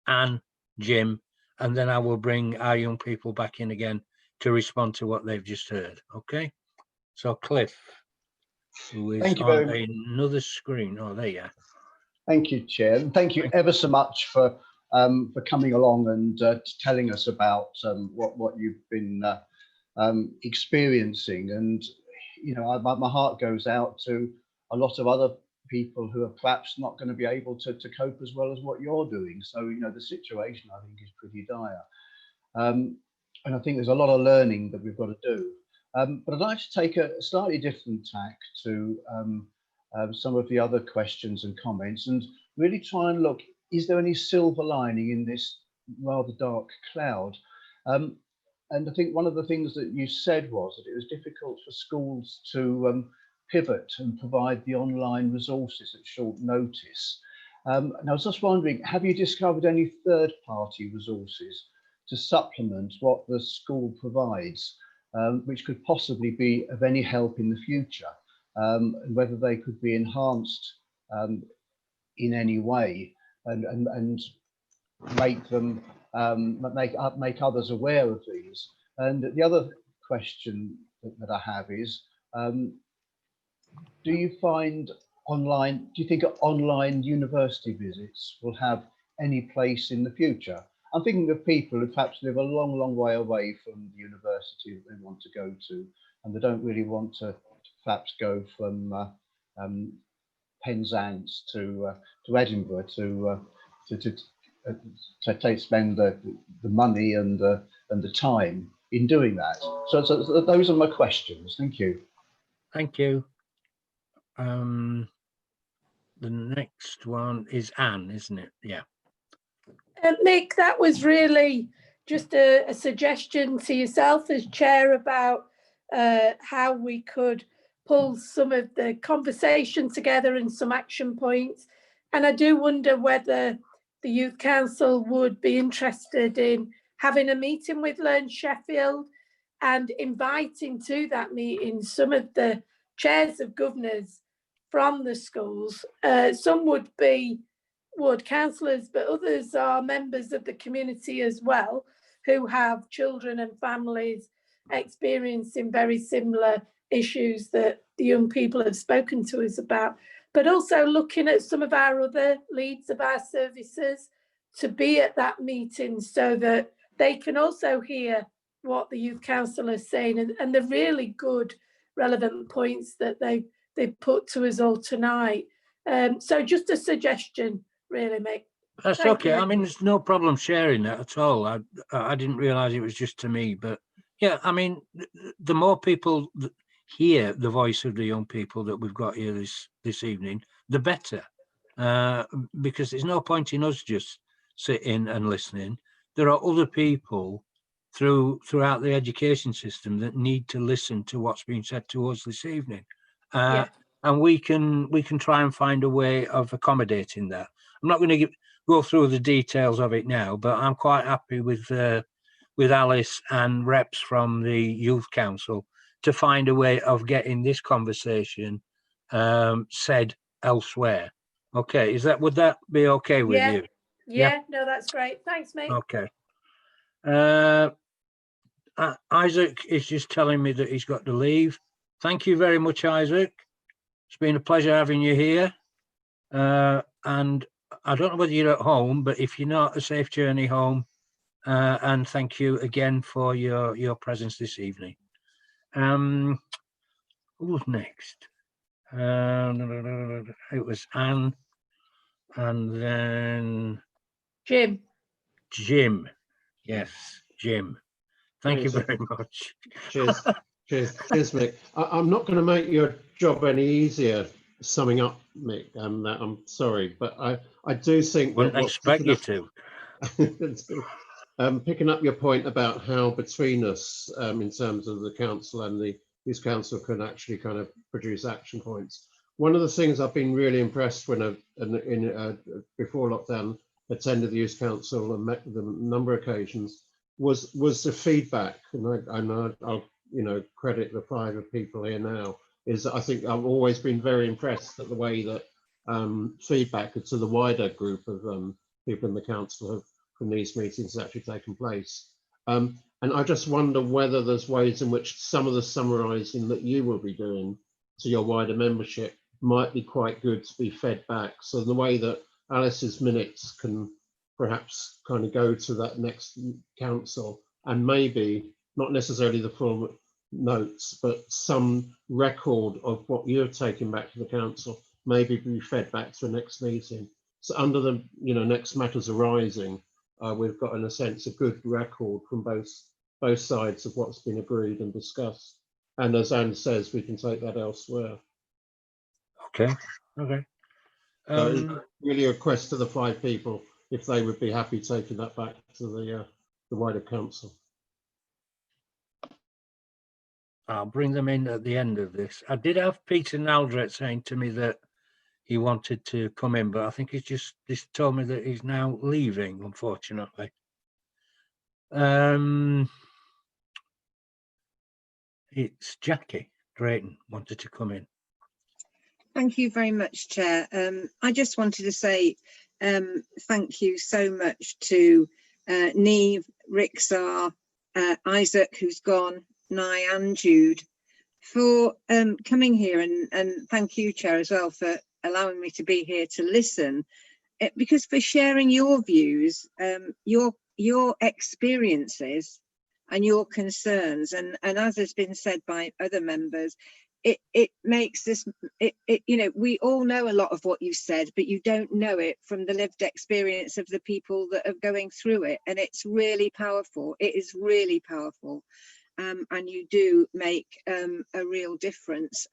Anne, Jim, and then I will bring our young people back in again to respond to what they've just heard. Okay, so Cliff, who is on another screen. Oh, there you are. Thank you, Chair, and thank you ever so much for coming along and telling us about what you've been experiencing. And you know, my heart goes out to a lot of other people who are perhaps not going to be able to cope as well as what you're doing. So you know, the situation I think is pretty dire, and I think there's a lot of learning that we've got to do. But I'd like to take a slightly different tack to some of the other questions and comments, and really try and look, is there any silver lining in this rather dark cloud? And I think one of the things that you said was that it was difficult for schools to pivot and provide the online resources at short notice. And I was just wondering, have you discovered any third-party resources to supplement what the school provides, which could possibly be of any help in the future, and whether they could be enhanced in any way and make them make others aware of these. And the other question that I have is, do you find online, do you think online university visits will have any place in the future? I'm thinking of people who perhaps live a long, long way away from the university that they want to go to, and they don't really want to perhaps go from Penzance to Edinburgh to spend the money and the time in doing that. So those are my questions. Thank you. Thank you. The next one is Anne, isn't it? Yeah. Mick, that was really just a suggestion to yourself as chair about how we could pull some of the conversation together and some action points. And I do wonder whether the Youth Council would be interested in having a meeting with Learn Sheffield and inviting to that meeting some of the chairs of governors from the schools. Some would be ward councillors, but others are members of the community as well, who have children and families experiencing very similar issues that the young people have spoken to us about, but also looking at some of our other leads of our services to be at that meeting so that they can also hear what the Youth Council is saying and the really good relevant points that they've put to us all tonight. So just a suggestion, really, Mick. That's Thank okay. you. I mean, there's no problem sharing that at all. I didn't realise it was just to me, but yeah, I mean, the more people that hear the voice of the young people that we've got here this evening, the better. Because there's no point in us just sitting and listening. There are other people throughout the education system that need to listen to what's being said to us this evening. Yeah. And we can try and find a way of accommodating that. I'm not going to go through the details of it now, but I'm quite happy with Alice and reps from the Youth Council to find a way of getting this conversation said elsewhere. Okay, would that be okay with you? Yeah, no, that's great. Thanks, mate. Okay. Isaac is just telling me that he's got to leave. Thank you very much, Isaac. It's been a pleasure having you here. And I don't know whether you're at home, but if you're not, a safe journey home. And thank you again for your presence this evening. Who's next? It was Anne, and then Jim. Yes, Jim. Thank you very much. Cheers. Cheers, Mick. I'm not going to make your job any easier summing up, Mick. I'm sorry, but I do think wouldn't expect you to. Picking up your point about how between us, in terms of the council and the Youth Council, can actually kind of produce action points. One of the things I've been really impressed when before lockdown attended the Youth Council and met them on a number of occasions was the feedback, and I'll credit the 5 people here now. Is I think I've always been very impressed at the way that feedback to the wider group of people in the council from these meetings has actually taken place. And I just wonder whether there's ways in which some of the summarising that you will be doing to your wider membership might be quite good to be fed back. So the way that Alice's minutes can perhaps kind of go to that next council, and maybe not necessarily the full notes, but some record of what you're taking back to the council, maybe be fed back to the next meeting. So under the next matters arising, we've got in a sense a good record from both sides of what's been agreed and discussed. And as Anne says, we can take that elsewhere. Okay. So really a request to the 5 people if they would be happy taking that back to the wider council. I'll bring them in at the end of this. I did have Peter Naldret saying to me that he wanted to come in, but I think he's just told me that he's now leaving, unfortunately. It's Jackie Drayton wanted to come in. Thank you very much, Chair. I just wanted to say thank you so much to Neve, Rixar, Isaac, who's gone, Nye and Jude, for coming here, and thank you, Chair, as well, for allowing me to be here to listen, because for sharing your views, your experiences and your concerns, and as has been said by other members, it makes this, you know, we all know a lot of what you said, but you don't know it from the lived experience of the people that are going through it, and it's really powerful. It is really powerful. And you do make a real difference.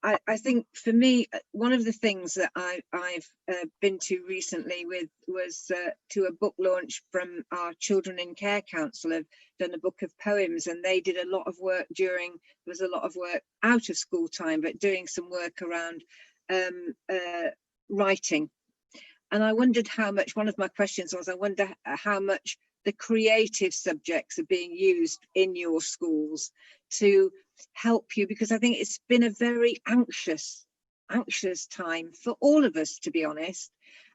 I think for me, one of the things that I've been to recently was to a book launch from our Children in Care Council. Have done a book of poems, and they did a lot of work there was a lot of work out of school time, but doing some work around writing. And I wondered how much, one of my questions was, I wonder how much the creative subjects are being used in your schools to help you, because I think it's been a very anxious time for all of us, to be honest.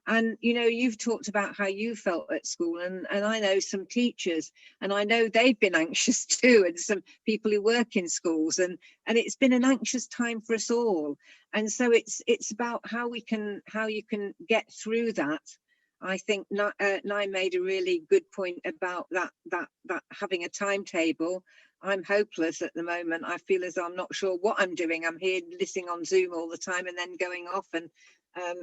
And you know, you've talked about how you felt at school, and I know some teachers, and I know they've been anxious too, and some people who work in schools, and it's been an anxious time for us all. And so it's about how you can get through that. I think Nye made a really good point about that having a timetable. I'm hopeless at the moment. I feel as though I'm not sure what I'm doing. I'm here listening on Zoom all the time and then going off. And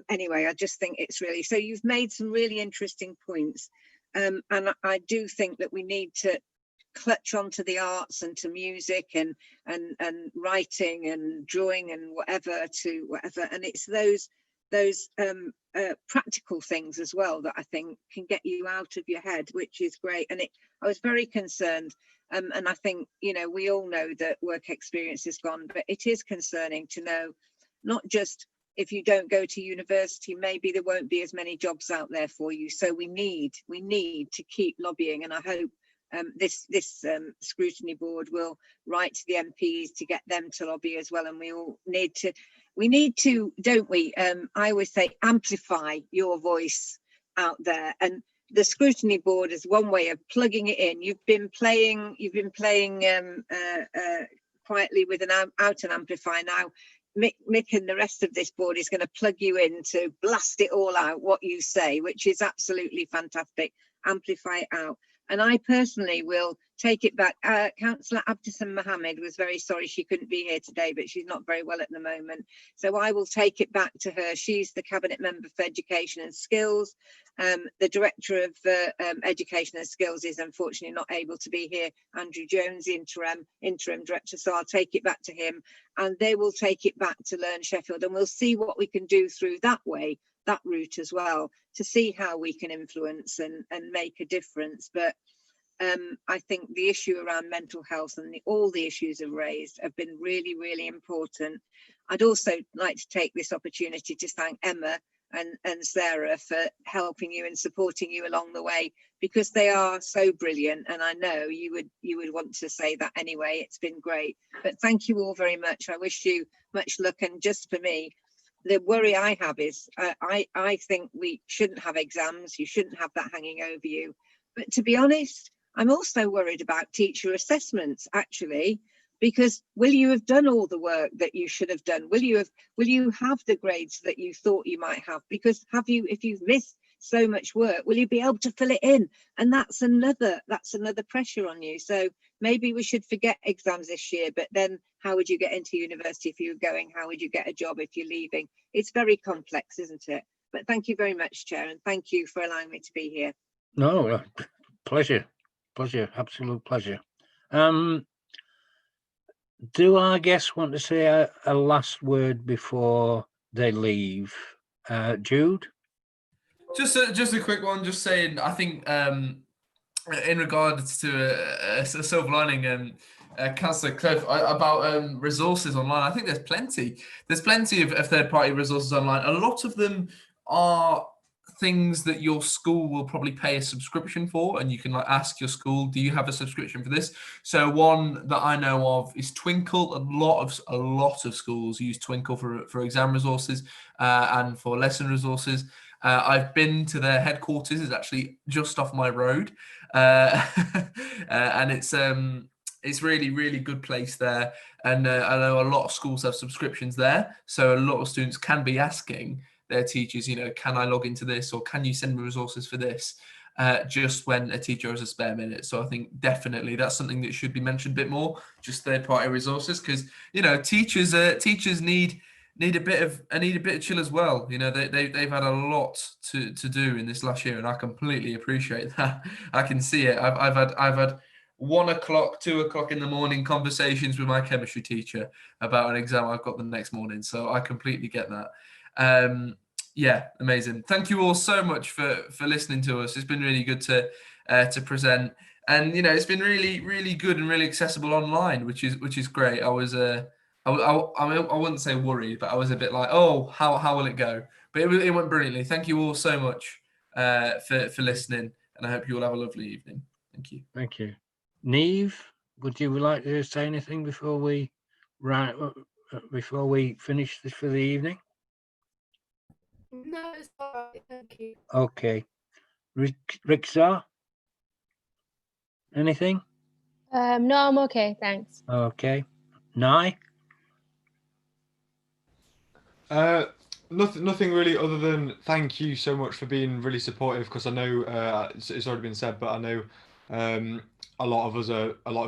anyway, I just think it's really, so you've made some really interesting points. And I do think that we need to clutch onto the arts and to music and writing and drawing and whatever. And it's those practical things as well that I think can get you out of your head, which is great. And I was very concerned, and I think, you know, we all know that work experience is gone, but it is concerning to know, not just if you don't go to university, maybe there won't be as many jobs out there for you. So we need to keep lobbying, and I hope this scrutiny board will write to the MPs to get them to lobby as well. And we need to, don't we? I always say, amplify your voice out there. And the scrutiny board is one way of plugging it in. You've been playing quietly with an amplifier. Now Mick and the rest of this board is going to plug you in to blast it all out, what you say, which is absolutely fantastic. Amplify it out. And I personally will take it back. Councillor Abdisam Mohammed was very sorry she couldn't be here today, but she's not very well at the moment. So I will take it back to her. She's the Cabinet Member for Education and Skills. The Director of Education and Skills is unfortunately not able to be here, Andrew Jones, interim director. So I'll take it back to him, and they will take it back to Learn Sheffield, and we'll see what we can do through that way, that route as well, to see how we can influence and make a difference. But I think the issue around mental health and all the issues have raised have been really, really important. I'd also like to take this opportunity to thank Emma and Sarah for helping you and supporting you along the way, because they are so brilliant, and I know you would want to say that anyway. It's been great, but thank you all very much. I wish you much luck. And just for me, the worry I have is I think we shouldn't have exams. You shouldn't have that hanging over you. But to be honest, I'm also worried about teacher assessments, actually, because will you have done all the work that you should have done? Will you have the grades that you thought you might have? Because if you've missed so much work, will you be able to fill it in? And that's another pressure on you. So maybe we should forget exams this year, but then how would you get into university if you were going? How would you get a job if you're leaving? It's very complex, isn't it? But thank you very much, Chair, and thank you for allowing me to be here. No, pleasure, absolute pleasure. Do our guests want to say a last word before they leave? Jude? Just a quick one, just saying, I think in regards to a silver lining, Councillor Cliff, about resources online, I think there's plenty of third-party resources online. A lot of them are things that your school will probably pay a subscription for, and you can ask your school, do you have a subscription for this? So one that I know of is Twinkle. A lot of schools use Twinkle for exam resources and for lesson resources. I've been to their headquarters. It's actually just off my road, and it's really, really good place there. And I know a lot of schools have subscriptions there, so a lot of students can be asking their teachers, you know, can I log into this, or can you send me resources for this? Just when a teacher has a spare minute. So I think definitely that's something that should be mentioned a bit more, just third-party resources, because, you know, teachers need a bit of chill as well. You know, they've had a lot to do in this last year, and I completely appreciate that. I can see it. I've had 1 o'clock, 2 o'clock in the morning conversations with my chemistry teacher about an exam I've got the next morning. So I completely get that. Yeah, amazing. Thank you all so much for listening to us. It's been really good to present, and you know, it's been really, really good and really accessible online, which is great. I wouldn't say worried, but I was a bit like, oh, how will it go? But it went brilliantly. Thank you all so much for listening, and I hope you all have a lovely evening. Thank you. Thank you. Neve, would you like to say anything before we finish this for the evening? No, it's all right. Thank you. Okay. Rixa, anything? No, I'm okay, thanks. Okay. Nai? Nothing really, other than thank you so much for being really supportive, because I know it's already been said, but I know a lot of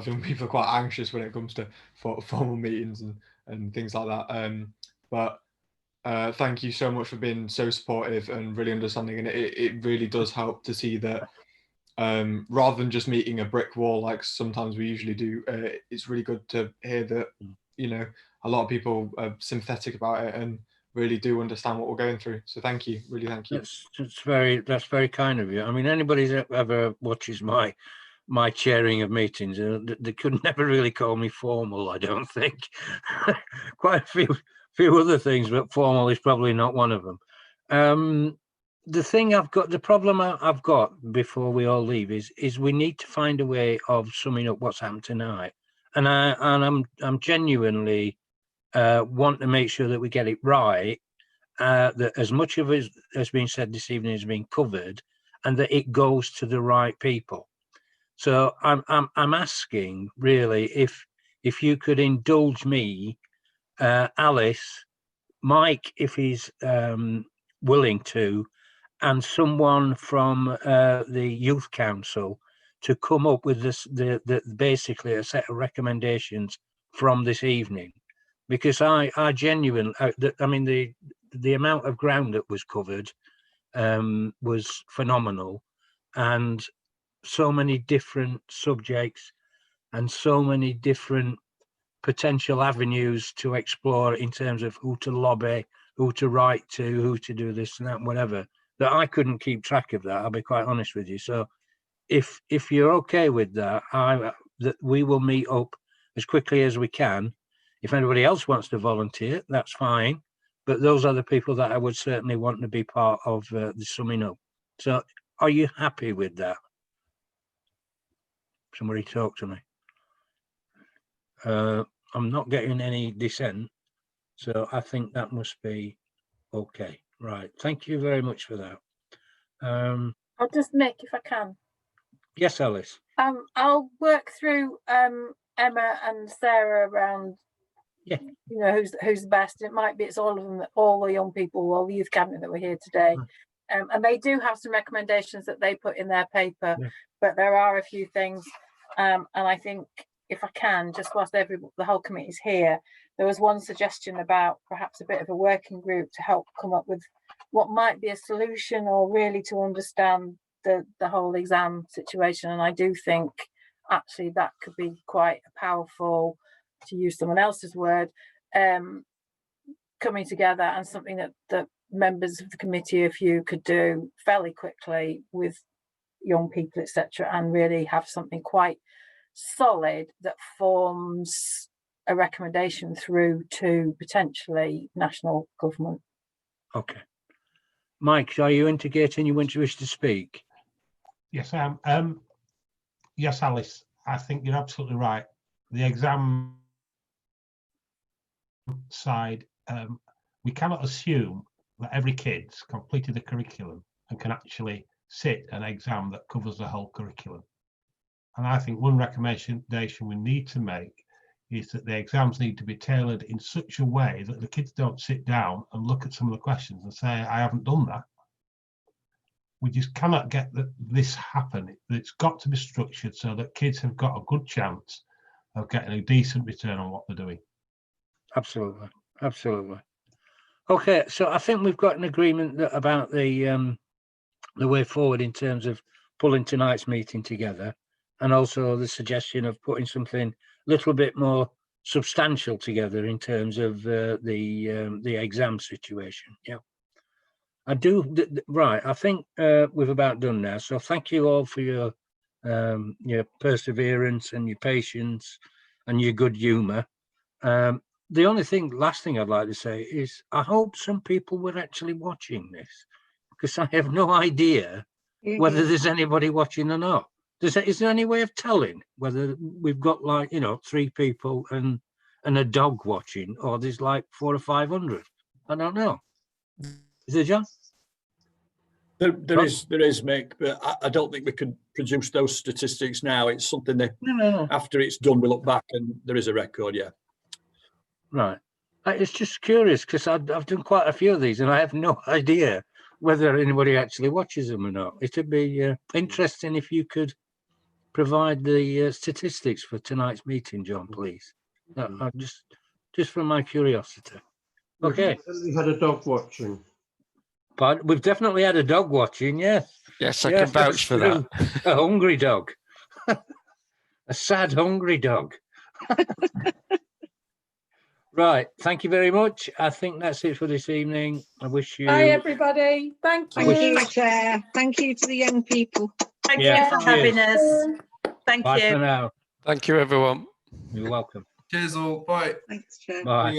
young people are quite anxious when it comes to formal meetings and things like that. But thank you so much for being so supportive and really understanding, and it really does help to see that rather than just meeting a brick wall like sometimes we usually do, it's really good to hear that, you know, a lot of people are sympathetic about it and really do understand what we're going through. So thank you, really thank you. That's very kind of you. I mean, anybody that ever watches my chairing of meetings, they could never really call me formal, I don't think. Quite a few other things, but formal is probably not one of them. The problem I've got before we all leave is we need to find a way of summing up what's happened tonight, and I'm genuinely want to make sure that we get it right, that as much of it has been said this evening has been covered, and that it goes to the right people. So I'm asking really if you could indulge me, Alice, Mike, if he's willing to, and someone from the Youth Council to come up with basically a set of recommendations from this evening, because I genuinely, I mean, the amount of ground that was covered was phenomenal, and so many different subjects and so many different potential avenues to explore in terms of who to lobby, who to write to, who to do this and that, whatever, that I couldn't keep track of that. I'll be quite honest with you. So if you're okay with that, that we will meet up as quickly as we can. If anybody else wants to volunteer, that's fine. But those are the people that I would certainly want to be part of the summing up. So are you happy with that? Somebody talk to me. I'm not getting any dissent, so I think that must be okay. Right. Thank you very much for that. I'll just make, if I can. Yes, Alice. I'll work through Emma and Sarah around. Yeah. You know who's the best. It might be it's all of them, all the young people, all the youth cabinet that were here today. And they do have some recommendations that they put in their paper, but there are a few things. And I think if I can, just whilst the whole committee's here, there was one suggestion about perhaps a bit of a working group to help come up with what might be a solution, or really to understand the whole exam situation. And I do think actually that could be quite a powerful, to use someone else's word, coming together, and something that members of the committee, if you could do fairly quickly with young people, etc., and really have something quite solid that forms a recommendation through to potentially national government. Okay. Mike, are you indicating you wish to speak? Yes, I am. Yes, Alice, I think you're absolutely right. The exam side, we cannot assume that every kid's completed the curriculum and can actually sit an exam that covers the whole curriculum. And I think one recommendation we need to make is that the exams need to be tailored in such a way that the kids don't sit down and look at some of the questions and say, I haven't done that. We just cannot get this happen. It's got to be structured so that kids have got a good chance of getting a decent return on what they're doing. Absolutely, absolutely. Okay, so I think we've got an agreement about the way forward in terms of pulling tonight's meeting together, and also the suggestion of putting something a little bit more substantial together in terms of the exam situation. Yeah, I do. Right, I think we've about done now. So thank you all for your perseverance and your patience and your good humour. The only last thing I'd like to say is I hope some people were actually watching this, because I have no idea whether there's anybody watching or not. Is there any way of telling whether we've got, like, 3 people and a dog watching, or there's like 400 or 500? I don't know. Is there, John? There is, Mick, but I don't think we can produce those statistics now. It's something that after it's done, we look back and there is a record, yeah. Right. It's just curious because I've done quite a few of these and I have no idea whether anybody actually watches them or not. It'd be interesting if you could provide the statistics for tonight's meeting, John, please. Just from my curiosity. Okay. We had a dog watching. But we've definitely had a dog watching, yes. Yes, I can vouch for that. A hungry dog. A sad, hungry dog. Right. Thank you very much. I think that's it for this evening. I wish you... Bye, everybody. Thank you. Thank you, Chair. Thank you to the young people. Thank you for having us. Thank Bye you. for now. Thank you, everyone. You're welcome. Cheers all. Bye. Thanks, Chair. Bye.